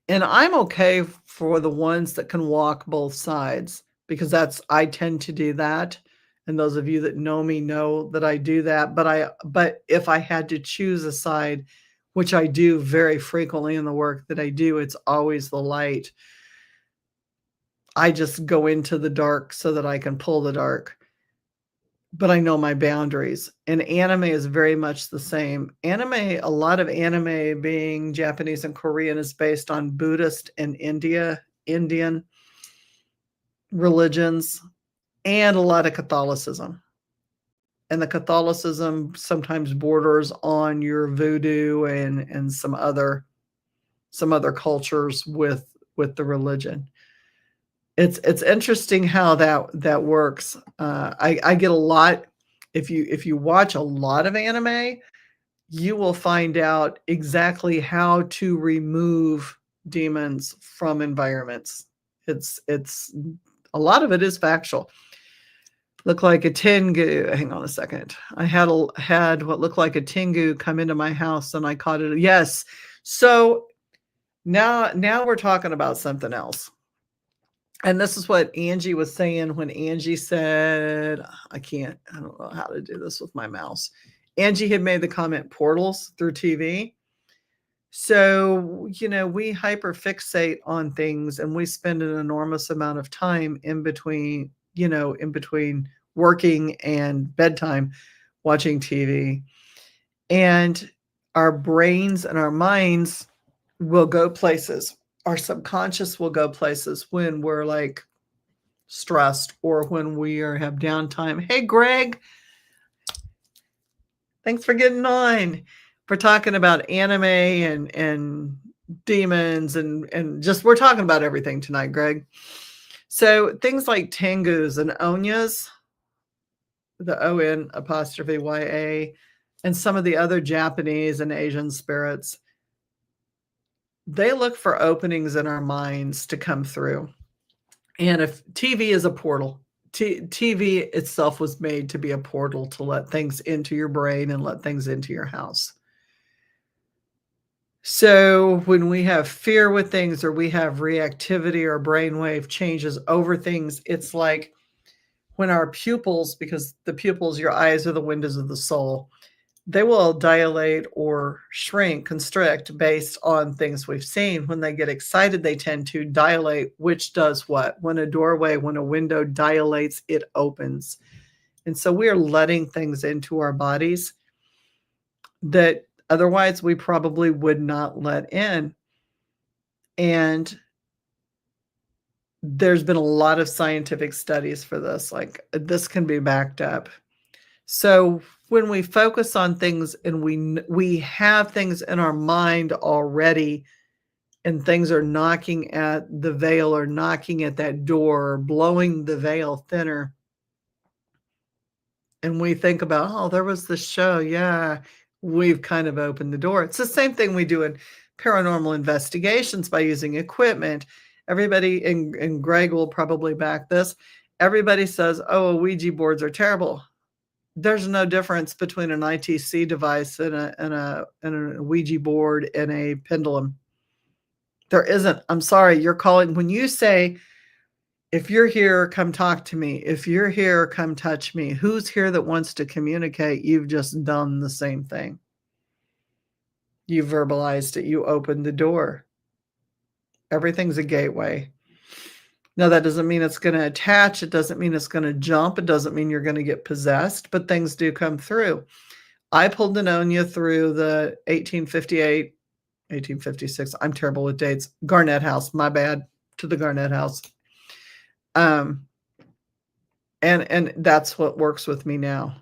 And I'm okay for the ones that can walk both sides because I tend to do that. And those of you that know me know that I do that. But if I had to choose a side, which I do very frequently in the work that I do, it's always the light. I just go into the dark so that I can pull the dark. But I know my boundaries, and anime is very much the same. A lot of anime being Japanese and Korean is based on Buddhist and Indian religions, and a lot of Catholicism. And the Catholicism sometimes borders on your voodoo and some other cultures with the religion. It's interesting how that works. I get a lot if you watch a lot of anime, you will find out exactly how to remove demons from environments. It's a lot of it is factual. Look like a Tengu. Hang on a second. I had what looked like a Tengu come into my house, and I caught it. Yes. So now we're talking about something else. And this is what Angie was saying when Angie said, I don't know how to do this with my mouse. Angie had made the comment portals through TV. So, we hyperfixate on things and we spend an enormous amount of time in between working and bedtime watching TV. And our brains and our minds will go places. Our subconscious will go places when we're like stressed or when have downtime. Hey, Greg, thanks for getting on. We're talking about anime and demons and just we're talking about everything tonight, Greg. So things like Tengus and Onyas, the O-N apostrophe Y-A, and some of the other Japanese and Asian spirits, they look for openings in our minds to come through. And if TV is a portal, TV itself was made to be a portal to let things into your brain and let things into your house. So when we have fear with things or we have reactivity or brainwave changes over things, it's like when our pupils, because the pupils, your eyes are the windows of the soul, they will dilate or shrink, constrict based on things we've seen. When they get excited, they tend to dilate, which does what? When a window dilates, it opens. And so we are letting things into our bodies that otherwise we probably would not let in. And there's been a lot of scientific studies for this. Like, this can be backed up. So when we focus on things and we have things in our mind already, and things are knocking at the veil or knocking at that door, or blowing the veil thinner, and we think about, oh, there was this show. Yeah, we've kind of opened the door. It's the same thing we do in paranormal investigations by using equipment. Everybody, and Greg will probably back this, everybody says, oh, Ouija boards are terrible. There's no difference between an ITC device and a Ouija board and a pendulum. There isn't. I'm sorry. You're calling when you say, if you're here, come talk to me. If you're here, come touch me. Who's here that wants to communicate? You've just done the same thing. You verbalized it. You opened the door. Everything's a gateway. Now, that doesn't mean it's going to attach. It doesn't mean it's going to jump. It doesn't mean you're going to get possessed, but things do come through. I pulled pneumonia through the 1858, 1856. I'm terrible with dates. Garnett House. My bad. To the Garnett House. And that's what works with me now.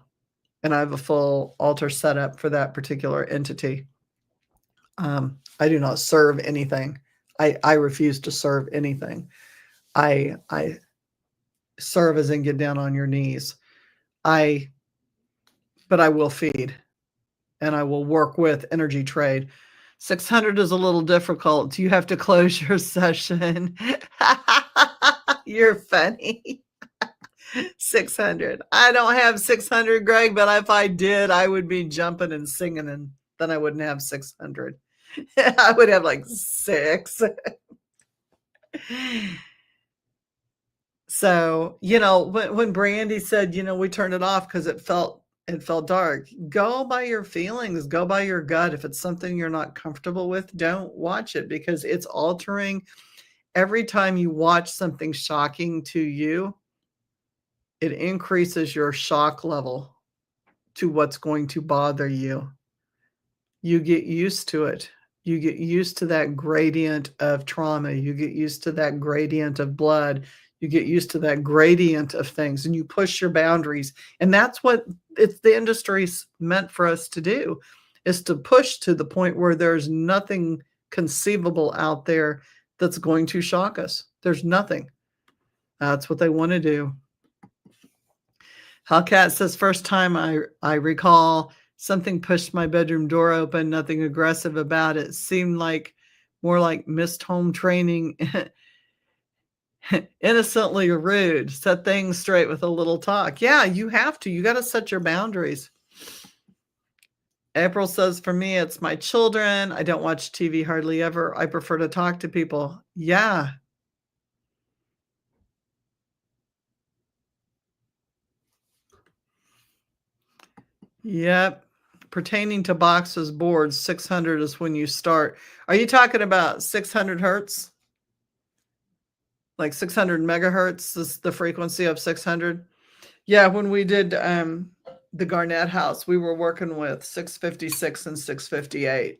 And I have a full altar set up for that particular entity. I do not serve anything. I refuse to serve anything. I serve as in get down on your knees. But I will feed and I will work with energy trade. 600 is a little difficult. Do you have to close your session? You're funny. 600. I don't have 600, Greg, but if I did, I would be jumping and singing and then I wouldn't have 600. I would have like 6. So, when Brandy said, we turned it off because it felt dark. Go by your feelings, go by your gut. If it's something you're not comfortable with, don't watch it because it's altering. Every time you watch something shocking to you, it increases your shock level to what's going to bother you. You get used to it. You get used to that gradient of trauma. You get used to that gradient of blood. You get used to that gradient of things and you push your boundaries. And that's what the industry's meant for us to do, is to push to the point where there's nothing conceivable out there that's going to shock us. There's nothing. That's what they want to do. Hellcat says, first time I recall something pushed my bedroom door open, nothing aggressive about it. Seemed like more like missed home training. Innocently rude. Set things straight with a little talk. Yeah, you have to. You got to set your boundaries. April says, for me, it's my children. I don't watch TV hardly ever. I prefer to talk to people. Yeah. Yep. Pertaining to boxes, boards, 600 is when you start. Are you talking about 600 hertz? Like 600 megahertz is the frequency of 600? Yeah, when we did the Garnett house, we were working with 656 and 658,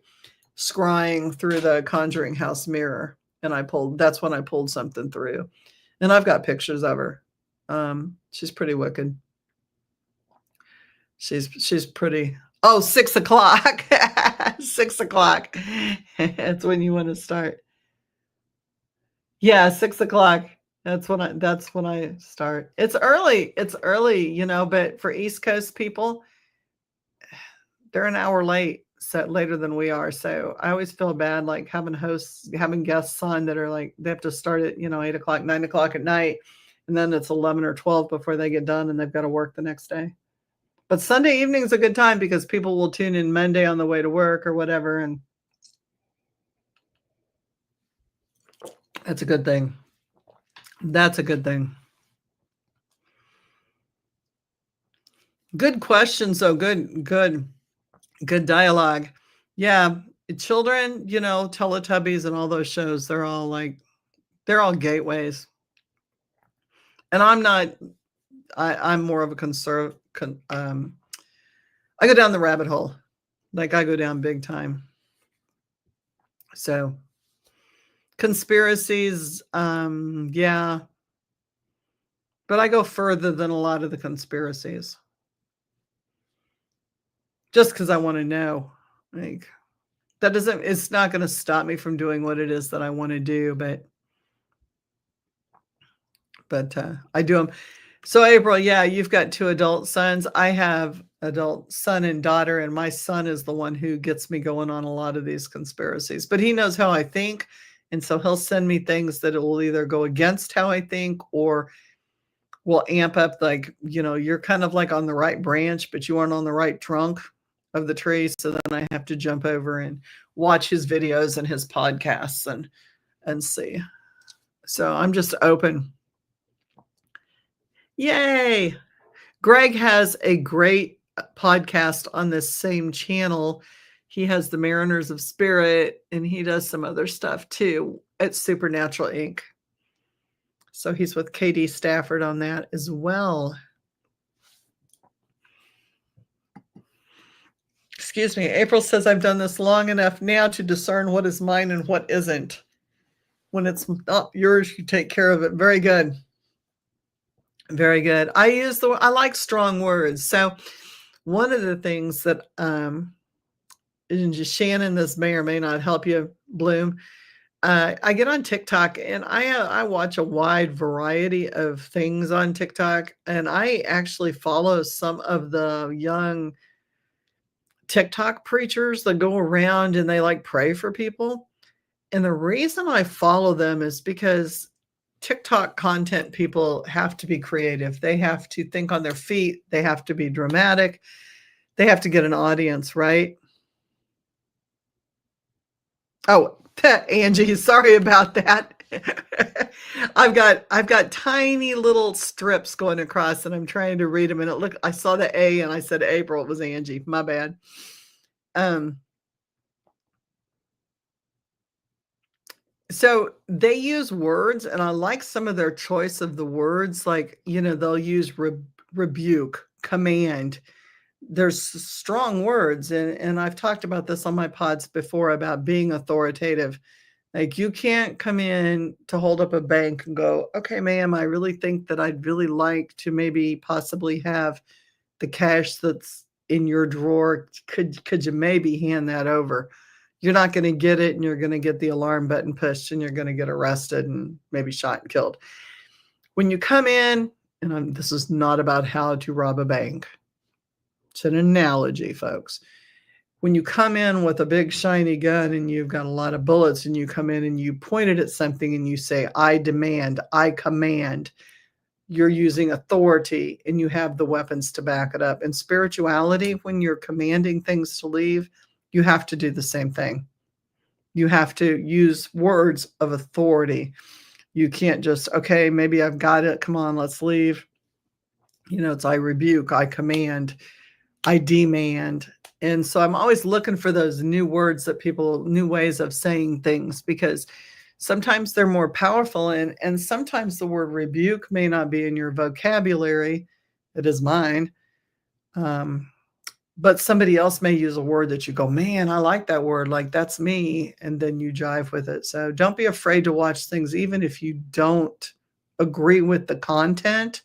scrying through the Conjuring House mirror. And that's when I pulled something through. And I've got pictures of her. She's pretty wicked. She's pretty. Oh, 6 o'clock. 6 o'clock. That's when you want to start. Yeah, 6 o'clock. That's when I start. It's early, but for East Coast people, they're an hour late, later than we are. So I always feel bad like having guests on that are like, they have to start at, 8 o'clock, 9 o'clock at night. And then it's 11 or 12 before they get done and they've got to work the next day. But Sunday evening is a good time because people will tune in Monday on the way to work or whatever. And that's a good thing. That's a good thing. Good questions, though. Good dialogue. Yeah. Children, Teletubbies and all those shows, they're all gateways. And I'm more of a I go down the rabbit hole. Like I go down big time. So conspiracies, yeah. But I go further than a lot of the conspiracies. Just because I want to know. Like it's not going to stop me from doing what it is that I want to do, but I do them. So April, yeah, you've got 2 adult sons. I have adult son and daughter, and my son is the one who gets me going on a lot of these conspiracies. But he knows how I think, and so he'll send me things that will either go against how I think or will amp up, like, you're kind of like on the right branch, but you aren't on the right trunk of the tree. So then I have to jump over and watch his videos and his podcasts and see. So I'm just open. Yay. Greg has a great podcast on this same channel. He has the Mariners of Spirit, and he does some other stuff too at Supernatural Inc. So he's with Katie Stafford on that as well. Excuse me. April says, I've done this long enough now to discern what is mine and what isn't. When it's not yours, you take care of it. Very good. Very good. I like strong words. So one of the things that Shannon, this may or may not help you, Bloom. I get on TikTok and I watch a wide variety of things on TikTok, and I actually follow some of the young TikTok preachers that go around and they like pray for people. And the reason I follow them is because TikTok content people have to be creative. They have to think on their feet. They have to be dramatic. They have to get an audience, right? Oh, Angie, sorry about that. I've got tiny little strips going across and I'm trying to read them and I saw the A and I said April, it was Angie. My bad. Um So they use words, and I like some of their choice of the words. Like, they'll use rebuke, command. There's strong words, and I've talked about this on my pods before about being authoritative. Like, you can't come in to hold up a bank and go, "Okay, ma'am, I really think that I'd really like to maybe possibly have the cash that's in your drawer. Could you maybe hand that over?" You're not gonna get it, and you're gonna get the alarm button pushed, and you're gonna get arrested and maybe shot and killed. When you come in, and this is not about how to rob a bank. It's an analogy, folks. When you come in with a big shiny gun and you've got a lot of bullets and you come in and you point it at something and you say, "I demand, I command," you're using authority and you have the weapons to back it up. In spirituality, when you're commanding things to leave, you have to do the same thing. You have to use words of authority. You can't just, "Okay, maybe I've got it. Come on, let's leave." It's I rebuke, I command, I demand. And so I'm always looking for those new words new ways of saying things, because sometimes they're more powerful, and sometimes the word rebuke may not be in your vocabulary. It is mine. Um, but somebody else may use a word that you go, "Man, I like that word. Like, that's me." And then you jive with it. So don't be afraid to watch things, even if you don't agree with the content.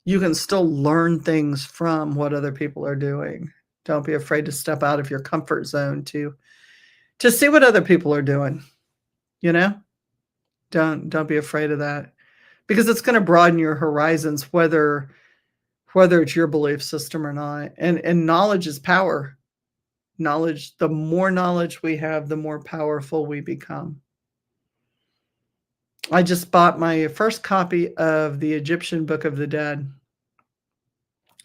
You can still learn things from what other people are doing. Don't be afraid to step out of your comfort zone to see what other people are doing, you know? Don't be afraid of that, because it's gonna broaden your horizons, whether it's your belief system or not. And knowledge is power. Knowledge, the more knowledge we have, the more powerful we become. I just bought my first copy of the Egyptian Book of the Dead.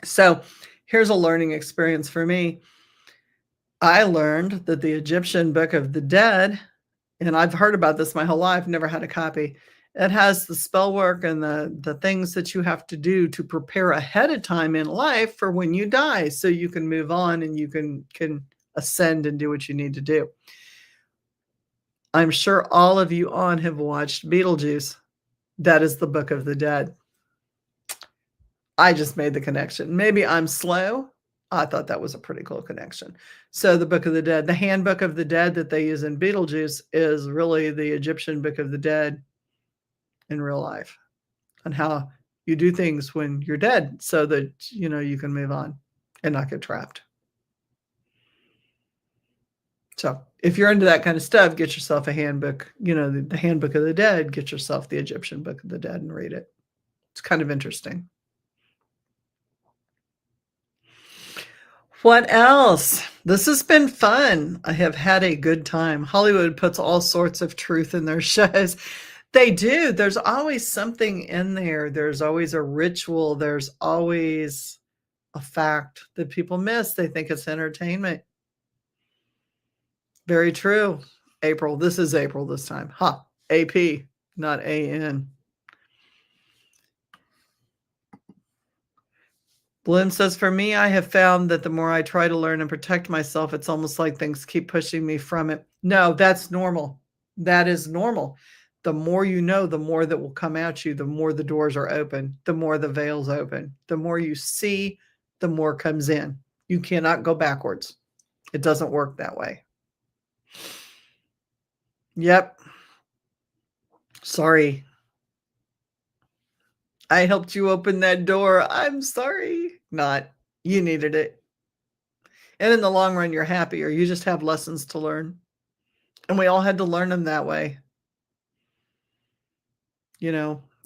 So, here's a learning experience for me. I learned that the Egyptian Book of the Dead, and I've heard about this my whole life, never had a copy. It has the spell work and the things that you have to do to prepare ahead of time in life for when you die, so you can move on and you can ascend and do what you need to do. I'm sure all of you on have watched Beetlejuice. That is the Book of the Dead. I just made the connection. Maybe I'm slow. I thought that was a pretty cool connection. So the Book of the Dead, the Handbook of the Dead that they use in Beetlejuice, is really the Egyptian Book of the Dead in real life, on how you do things when you're dead so that, you can move on and not get trapped. So if you're into that kind of stuff, get yourself a handbook, the Handbook of the Dead, get yourself the Egyptian Book of the Dead and read it. It's kind of interesting. What else? This has been fun. I have had a good time. Hollywood puts all sorts of truth in their shows. They do. There's always something in there. There's always a ritual. There's always a fact that people miss. They think it's entertainment. Very true. April. This is April this time. AP, not AN. Blinn says, "For me, I have found that the more I try to learn and protect myself, it's almost like things keep pushing me from it." No, that's normal. That is normal. The more you know, the more that will come at you, the more the doors are open, the more the veil's open. The more you see, the more comes in. You cannot go backwards. It doesn't work that way. Yep. Sorry. I helped you open that door. I'm sorry. Not. You needed it. And in the long run, you're happier. You just have lessons to learn. And we all had to learn them that way.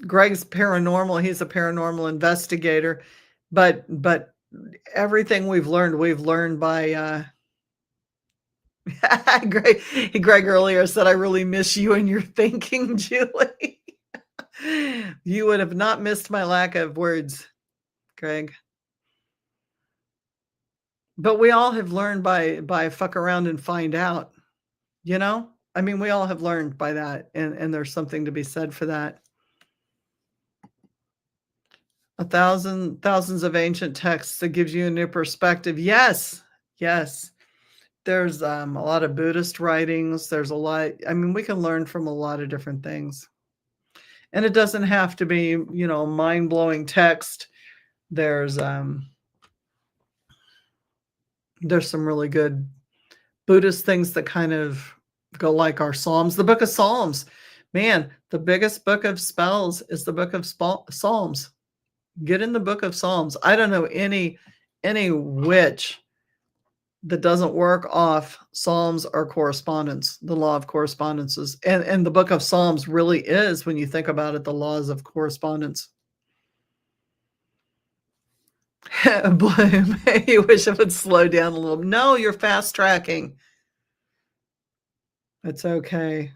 Greg's paranormal. He's a paranormal investigator. But everything we've learned by Greg earlier said, "I really miss you and your thinking, Julie." You would have not missed my lack of words, Greg. But we all have learned by fuck around and find out, you know? I mean, we all have learned by that, and there's something to be said for that. Thousands of ancient texts that gives you a new perspective. Yes, yes. There's a lot of Buddhist writings. There's a lot. I mean, we can learn from a lot of different things, and it doesn't have to be, mind blowing text. There's there's some really good Buddhist things that kind of go like our Psalms. The Book of Psalms, man, the biggest book of spells is the Book of Psalms. Get in the Book of Psalms. I don't know any witch that doesn't work off Psalms or correspondence, the law of correspondences. And the Book of Psalms really is, when you think about it, the laws of correspondence. Bloom, you wish it would slow down a little. No, you're fast tracking. It's okay.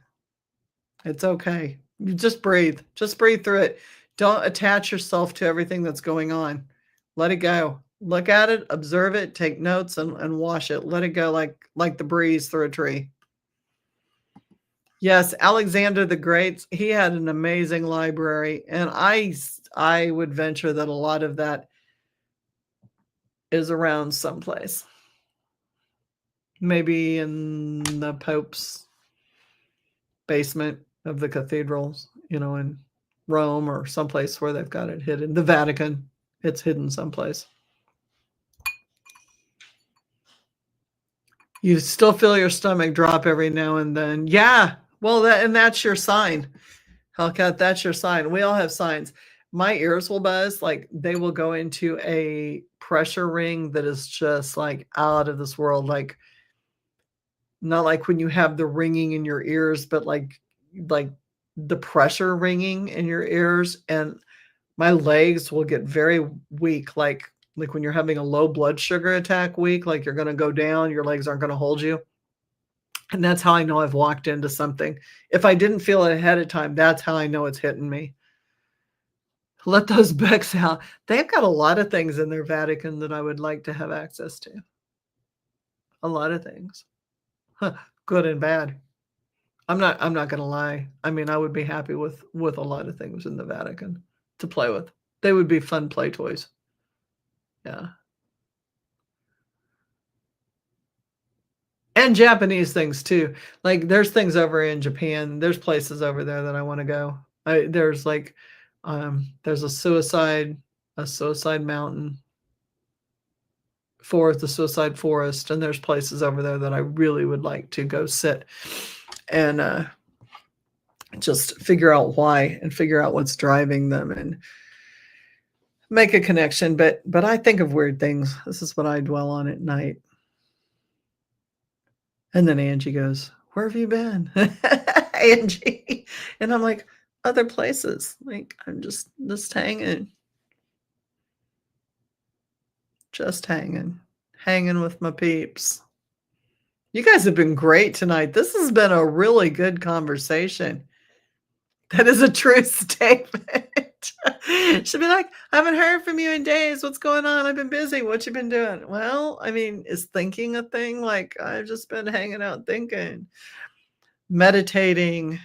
It's okay. You just breathe. Just breathe through it. Don't attach yourself to everything that's going on. Let it go. Look at it, observe it, take notes, and wash it. Let it go like the breeze through a tree. Yes, Alexander the Great, he had an amazing library, and I would venture that a lot of that is around someplace. Maybe in the Pope's basement of the cathedrals, in Rome or someplace where they've got it hidden. The Vatican, it's hidden someplace. You still feel your stomach drop every now and then. Yeah, well, that's your sign. Hellcat, that's your sign. We all have signs. My ears will buzz, like they will go into a pressure ring that is just like out of this world. Like, not like when you have the ringing in your ears, but like the pressure ringing in your ears, and my legs will get very weak, like when you're having a low blood sugar attack weak, like you're going to go down, your legs aren't going to hold you. And that's how I know I've walked into something. If I didn't feel it ahead of time, that's how I know it's hitting me. Let those books out. They've got a lot of things in their Vatican that I would like to have access to. A lot of things. Good and bad. I'm not going to lie. I mean, I would be happy with a lot of things in the Vatican to play with. They would be fun play toys. Yeah. And Japanese things too. Like there's things over in Japan. There's places over there that I want to go. There's like there's a suicide mountain forest, the suicide forest, and there's places over there that I really would like to go sit and just figure out why and figure out what's driving them and make a connection. But I think of weird things. This is what I dwell on at night. And then Angie goes, "Where have you been?" Angie. And I'm like, other places. Like, I'm just hanging. Just hanging with my peeps. You guys have been great tonight. This has been a really good conversation. That is a true statement. She'll be like, "I haven't heard from you in days. What's going on? I've been busy. What you been doing?" Well, I mean, is thinking a thing? Like, I've just been hanging out thinking, meditating,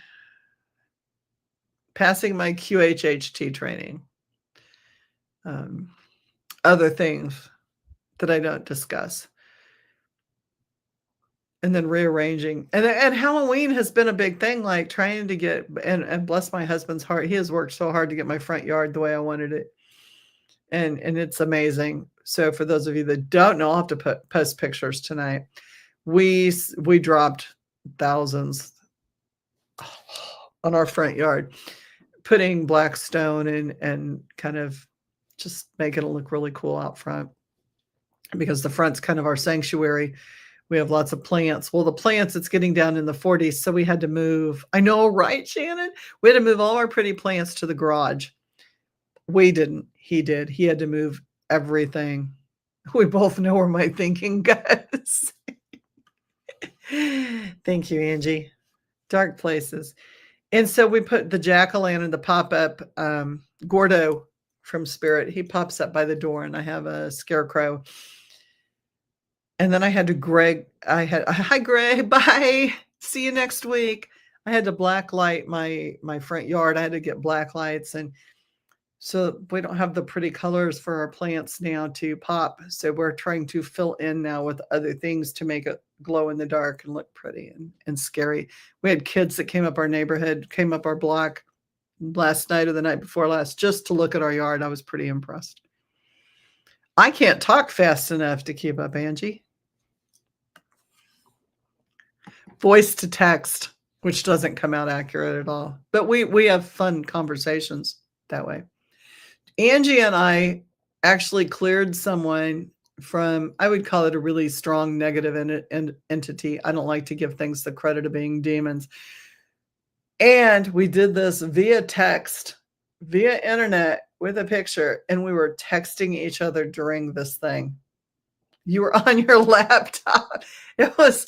passing my QHHT training, other things that I don't discuss. And then rearranging. And Halloween has been a big thing, like trying to get, and bless my husband's heart, he has worked so hard to get my front yard the way I wanted it. And it's amazing. So for those of you that don't know, I'll have to post pictures tonight. We dropped thousands on our front yard, putting black stone and kind of just making it look really cool out front, because the front's kind of our sanctuary. We have lots of plants. Well, the plants, it's getting down in the 40s, so we had to move. I know, right, Shannon? We had to move all our pretty plants to the garage. We didn't. He did. He had to move everything. We both know where my thinking goes. Thank you, Angie. Dark places. And so we put the jack-o'-lantern, the pop-up, Gordo from Spirit. He pops up by the door, and I have a scarecrow. And then I had to hi, Greg, bye. See you next week. I had to black light my front yard. I had to get black lights, and so we don't have the pretty colors for our plants now to pop. So we're trying to fill in now with other things to make it glow in the dark and look pretty and scary. We had kids that came up our neighborhood, came up our block last night or the night before last just to look at our yard. I was pretty impressed. I can't talk fast enough to keep up, Angie. Voice to text, which doesn't come out accurate at all. But we have fun conversations that way. Angie and I actually cleared someone from, I would call it a really strong negative entity. I don't like to give things the credit of being demons. And we did this via text, via internet with a picture, and we were texting each other during this thing. You were on your laptop. It was,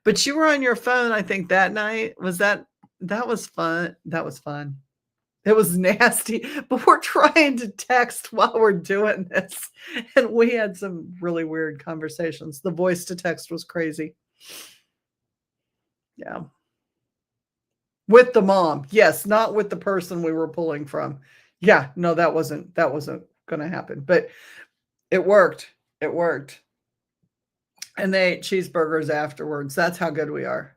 but you were on your phone, I think, that night. That was fun. That was fun. It was nasty, but we're trying to text while we're doing this. And we had some really weird conversations. The voice to text was crazy. Yeah. With the mom. Yes, not with the person we were pulling from. Yeah, no, that wasn't going to happen, but it worked. It worked. And they ate cheeseburgers afterwards. That's how good we are.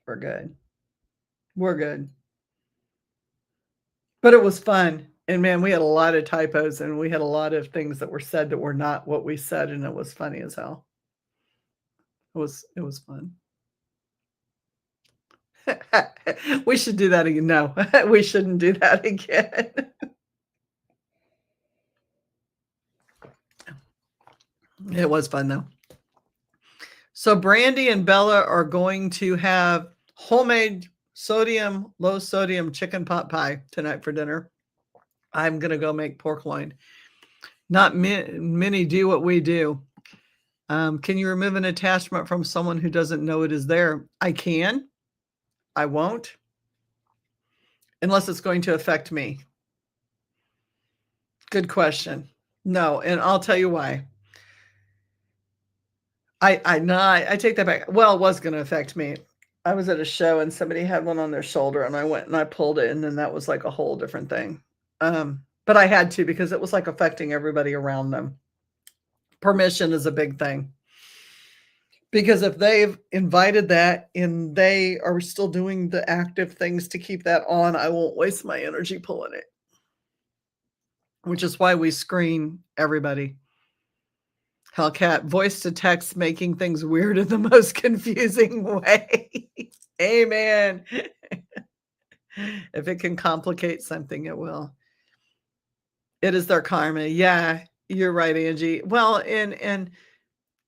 We're good. We're good. But it was fun. And man, we had a lot of typos and we had a lot of things that were said that were not what we said, and it was funny as hell. It was fun. We should do that again. No, we shouldn't do that again. It was fun though. So Brandy and Bella are going to have homemade low sodium chicken pot pie tonight for dinner. I'm going to go make pork loin. Not many do what we do. Can you remove an attachment from someone who doesn't know it is there? I can. I won't. Unless it's going to affect me. Good question. No, and I'll tell you why. I take that back. Well, it was going to affect me. I was at a show and somebody had one on their shoulder and I went and I pulled it, and then that was like a whole different thing. But I had to, because it was like affecting everybody around them. Permission is a big thing. Because if they've invited that and they are still doing the active things to keep that on, I won't waste my energy pulling it. Which is why we screen everybody. Hellcat, voice to text, making things weird in the most confusing way. Amen. If it can complicate something, it will. It is their karma. Yeah, you're right, Angie. Well, and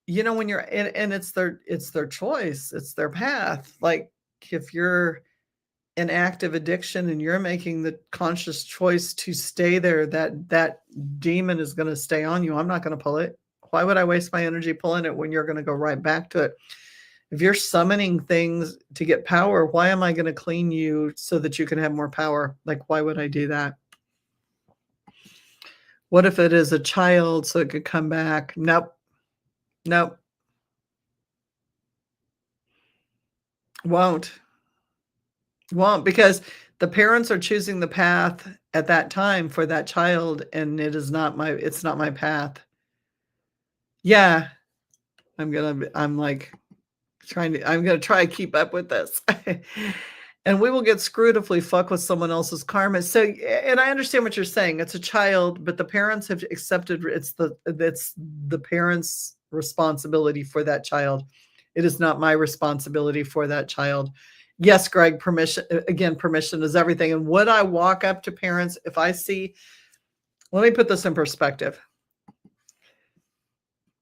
you know, when you're and it's their choice, it's their path. Like if you're in active addiction and you're making the conscious choice to stay there, that demon is going to stay on you. I'm not going to pull it. Why would I waste my energy pulling it when you're going to go right back to it? If you're summoning things to get power, why am I going to clean you so that you can have more power? Like, why would I do that? What if it is a child so it could come back? Nope. Nope. Won't, because the parents are choosing the path at that time for that child, and it's not my path. Yeah. I'm going to try to keep up with this. And we will get screwed if we fuck with someone else's karma. So, and I understand what you're saying. It's a child, but the parents have accepted it's the parents' responsibility for that child. It is not my responsibility for that child. Yes, Greg, permission is everything. And would I walk up to parents if I see, let me put this in perspective.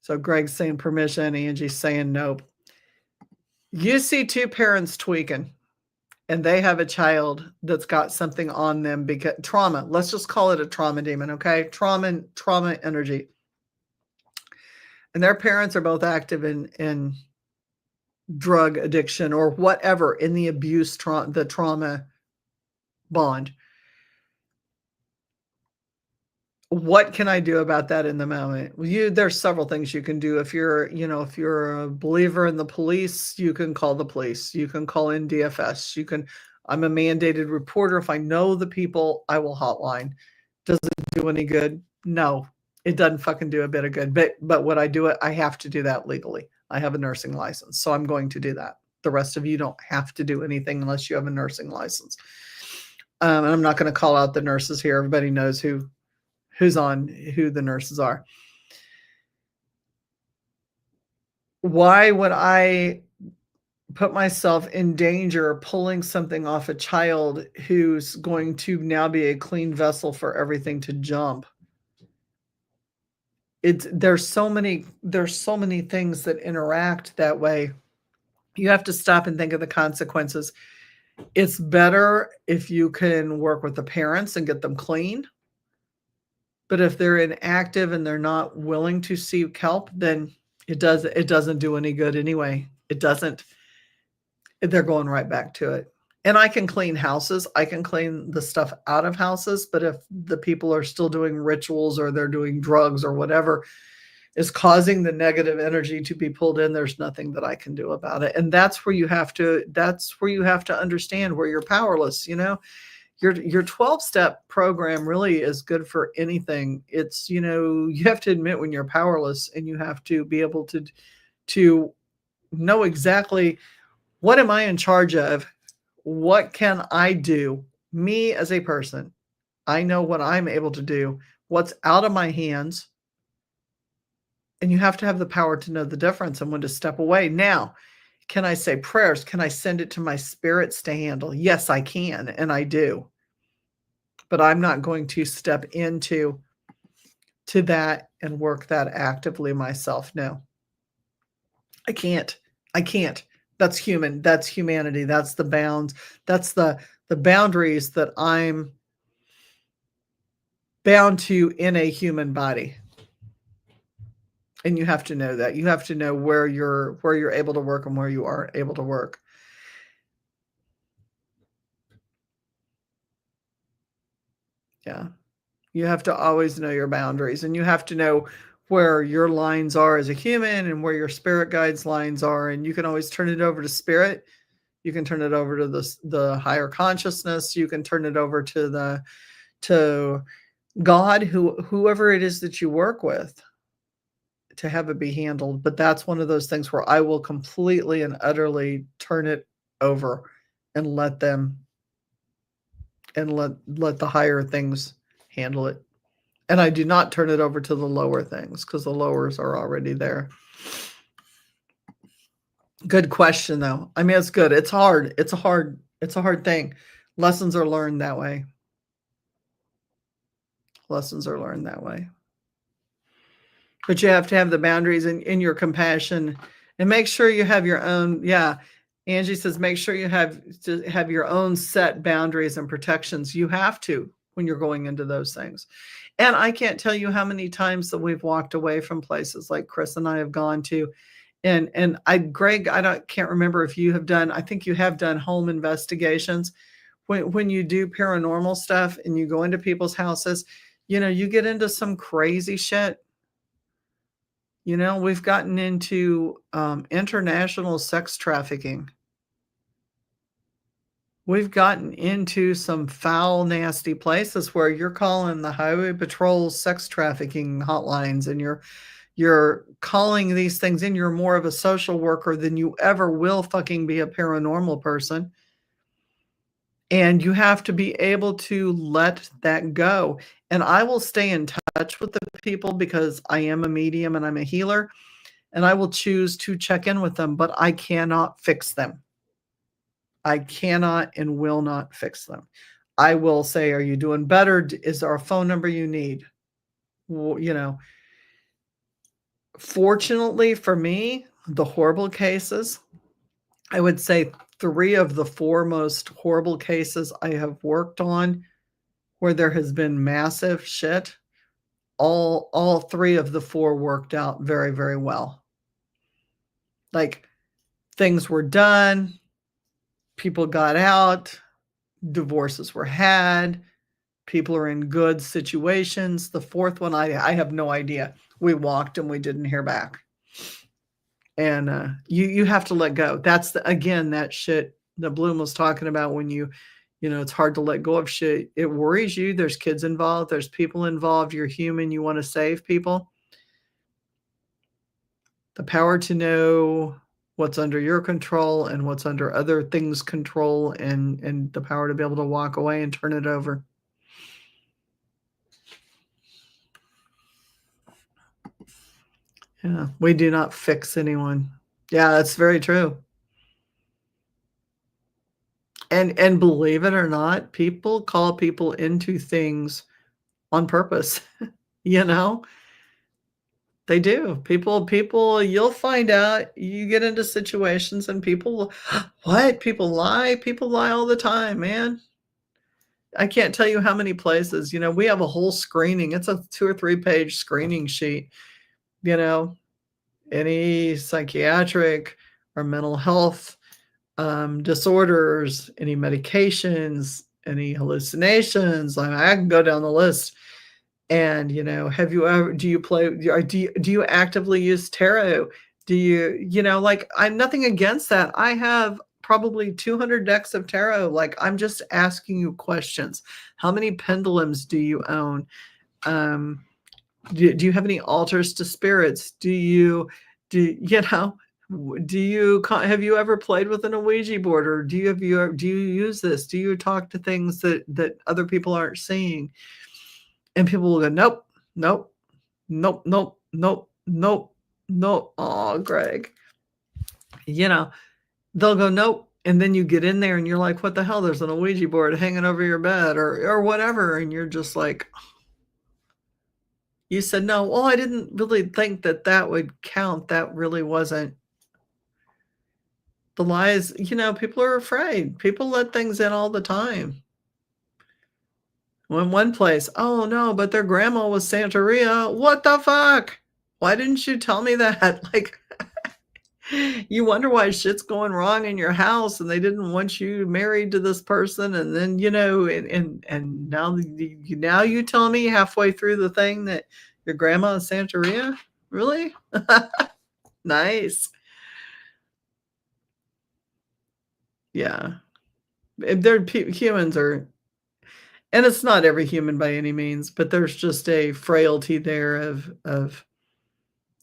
So Greg's saying permission, Angie's saying nope. You see two parents tweaking and they have a child that's got something on them because trauma. Let's just call it a trauma demon, okay? Trauma energy. And their parents are both active in drug addiction or whatever, in the abuse, the trauma bond. What can I do about that in the moment? Well, there's several things you can do. If you're, if you're a believer in the police, you can call the police. You can call in DFS. I'm a mandated reporter. If I know the people, I will hotline. Does it do any good? No, it doesn't fucking do a bit of good. But would I do it? I have to do that legally. I have a nursing license, so I'm going to do that. The rest of you don't have to do anything unless you have a nursing license. And I'm not going to call out the nurses here. Everybody knows who the nurses are. Why would I put myself in danger pulling something off a child who's going to now be a clean vessel for everything to jump? There's so many things that interact that way. You have to stop and think of the consequences. It's better if you can work with the parents and get them clean. But if they're inactive and they're not willing to seek help, then it doesn't do any good anyway. It doesn't. They're going right back to it. And I can clean houses. I can clean the stuff out of houses, but if the people are still doing rituals or they're doing drugs or whatever is causing the negative energy to be pulled in, there's nothing that I can do about it. And that's where you have to understand where you're powerless, Your 12-step program really is good for anything. It's, you have to admit when you're powerless, and you have to be able to know exactly, what am I in charge of? What can I do? Me as a person, I know what I'm able to do, what's out of my hands, and you have to have the power to know the difference and when to step away. Now, can I say prayers? Can I send it to my spirits to handle? Yes, I can, and I do. But I'm not going to step into that and work that actively myself. No, I can't. That's human. That's humanity. That's the bounds. That's the boundaries that I'm bound to in a human body. And you have to know that. You have to know where you're able to work and where you aren't able to work. Yeah. You have to always know your boundaries, and you have to know where your lines are as a human and where your spirit guides lines are. And you can always turn it over to spirit. You can turn it over to the higher consciousness. You can turn it over to God, whoever it is that you work with, to have it be handled. But that's one of those things where I will completely and utterly turn it over and let them, and let the higher things handle it. And I do not turn it over to the lower things, because the lowers are already there. Good question, though. I mean, it's good. It's hard. It's a hard thing. Lessons are learned that way. Lessons are learned that way. But you have to have the boundaries in your compassion, and make sure you have your own. Yeah. Angie says, make sure you have your own set boundaries and protections. You have to, when you're going into those things. And I can't tell you how many times that we've walked away from places like Chris and I have gone to. And Greg, can't remember if you have done, I think you have done home investigations. When you do paranormal stuff and you go into people's houses, you get into some crazy shit. We've gotten into international sex trafficking. We've gotten into some foul, nasty places where you're calling the highway patrol sex trafficking hotlines, and you're calling these things in. You're more of a social worker than you ever will fucking be a paranormal person. And you have to be able to let that go. And I will stay in touch with the people because I am a medium and I'm a healer, and I will choose to check in with them, but I cannot fix them. I cannot and will not fix them. I will say, are you doing better? Is there a phone number you need? Well, fortunately for me, the horrible cases, I would say 3 of the 4 most horrible cases I have worked on, where there has been massive shit, all 3 of the 4 worked out very, very well. Like, things were done, people got out, divorces were had, People are in good situations. The fourth one, I have no idea. We walked and we didn't hear back. And you have to let go. That's again that shit that Bloom was talking about when it's hard to let go of shit. It worries you. There's kids involved. There's people involved. You're human. You want to save people. The power to know what's under your control and what's under other things' control, and the power to be able to walk away and turn it over. Yeah, we do not fix anyone. Yeah, that's very true. And believe it or not, people call people into things on purpose. You know? They do. People you'll find out, you get into situations and people what? People lie? People lie all the time, man. I can't tell you how many places, we have a whole screening. It's a 2 or 3 page screening sheet, you know, any psychiatric or mental health disorders, any medications, any hallucinations. I can go down the list. And have you ever do you actively use tarot? Do you like, I'm nothing against that. I have probably 200 decks of tarot. Like, I'm just asking you questions. How many pendulums do you own? Do you have any altars to spirits? Have you ever played with an Ouija board, or do you use this? Do you talk to things that other people aren't seeing? And people will go, nope, nope, nope, nope, nope, nope, nope. Oh, Greg. They'll go, nope. And then you get in there and you're like, what the hell? There's an Ouija board hanging over your bed or whatever. And you're just like, you said, no, well, I didn't really think that would count. That really wasn't. The lies, people are afraid. People let things in all the time. When one place, oh no, but their grandma was Santeria. What the fuck? Why didn't you tell me that? Like, you wonder why shit's going wrong in your house, and they didn't want you married to this person, and then and now you tell me halfway through the thing that your grandma is Santeria? Really? Nice. Yeah, humans are. And it's not every human by any means, but there's just a frailty there of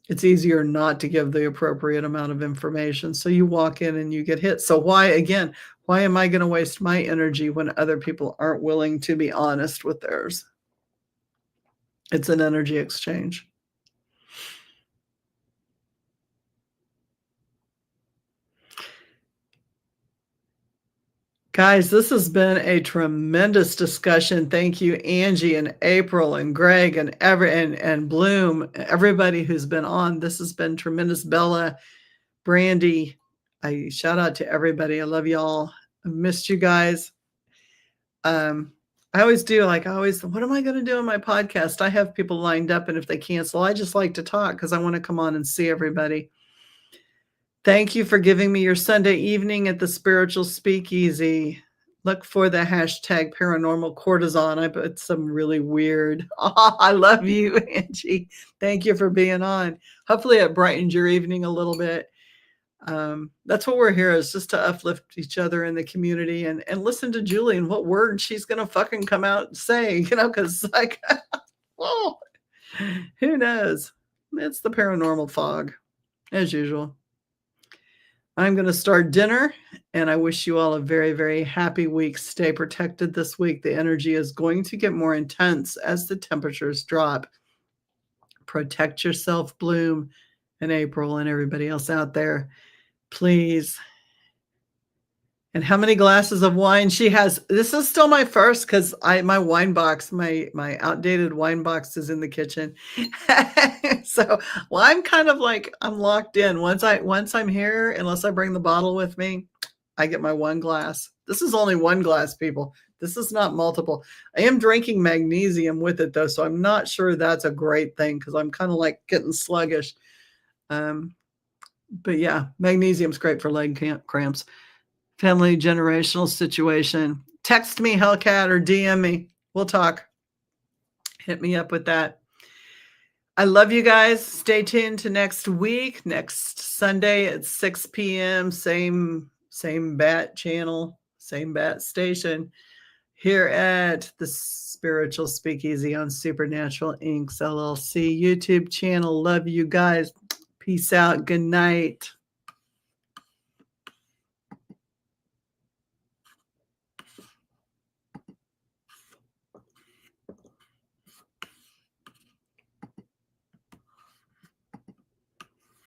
it's easier not to give the appropriate amount of information. So you walk in and you get hit. So why am I going to waste my energy when other people aren't willing to be honest with theirs? It's an energy exchange. Guys, this has been a tremendous discussion. Thank you, Angie and April and Greg and Bloom, everybody who's been on. This has been tremendous. Bella, Brandy, I shout out to everybody. I love y'all. I missed you guys. I always do. What am I going to do on my podcast? I have people lined up, and if they cancel, I just like to talk because I want to come on and see everybody. Thank you for giving me your Sunday evening at the Spiritual Speakeasy. Look for the hashtag paranormal cortisone. I put some really weird. Oh, I love you, Angie. Thank you for being on. Hopefully it brightened your evening a little bit. That's what we're here, is just to uplift each other in the community and listen to Julie and what word she's going to fucking come out and say, because whoa, who knows? It's the paranormal fog, as usual. I'm going to start dinner, and I wish you all a very, very happy week. Stay protected this week. The energy is going to get more intense as the temperatures drop. Protect yourself, Bloom and April and everybody else out there, please. And how many glasses of wine she has? This is still my first, because my wine box, my outdated wine box is in the kitchen. So, well, I'm kind of like, I'm locked in. Once I'm here, unless I bring the bottle with me, I get my one glass. This is only one glass, people. This is not multiple. I am drinking magnesium with it, though, so I'm not sure that's a great thing, because I'm kind of like getting sluggish. But yeah, magnesium's great for leg cramps. Family generational situation. Text me, Hellcat, or DM me. We'll talk. Hit me up with that. I love you guys. Stay tuned to next week, next Sunday at 6 p.m. Same bat channel, same bat station here at the Spiritual Speakeasy on Supernatural Inc.'s LLC YouTube channel. Love you guys. Peace out. Good night.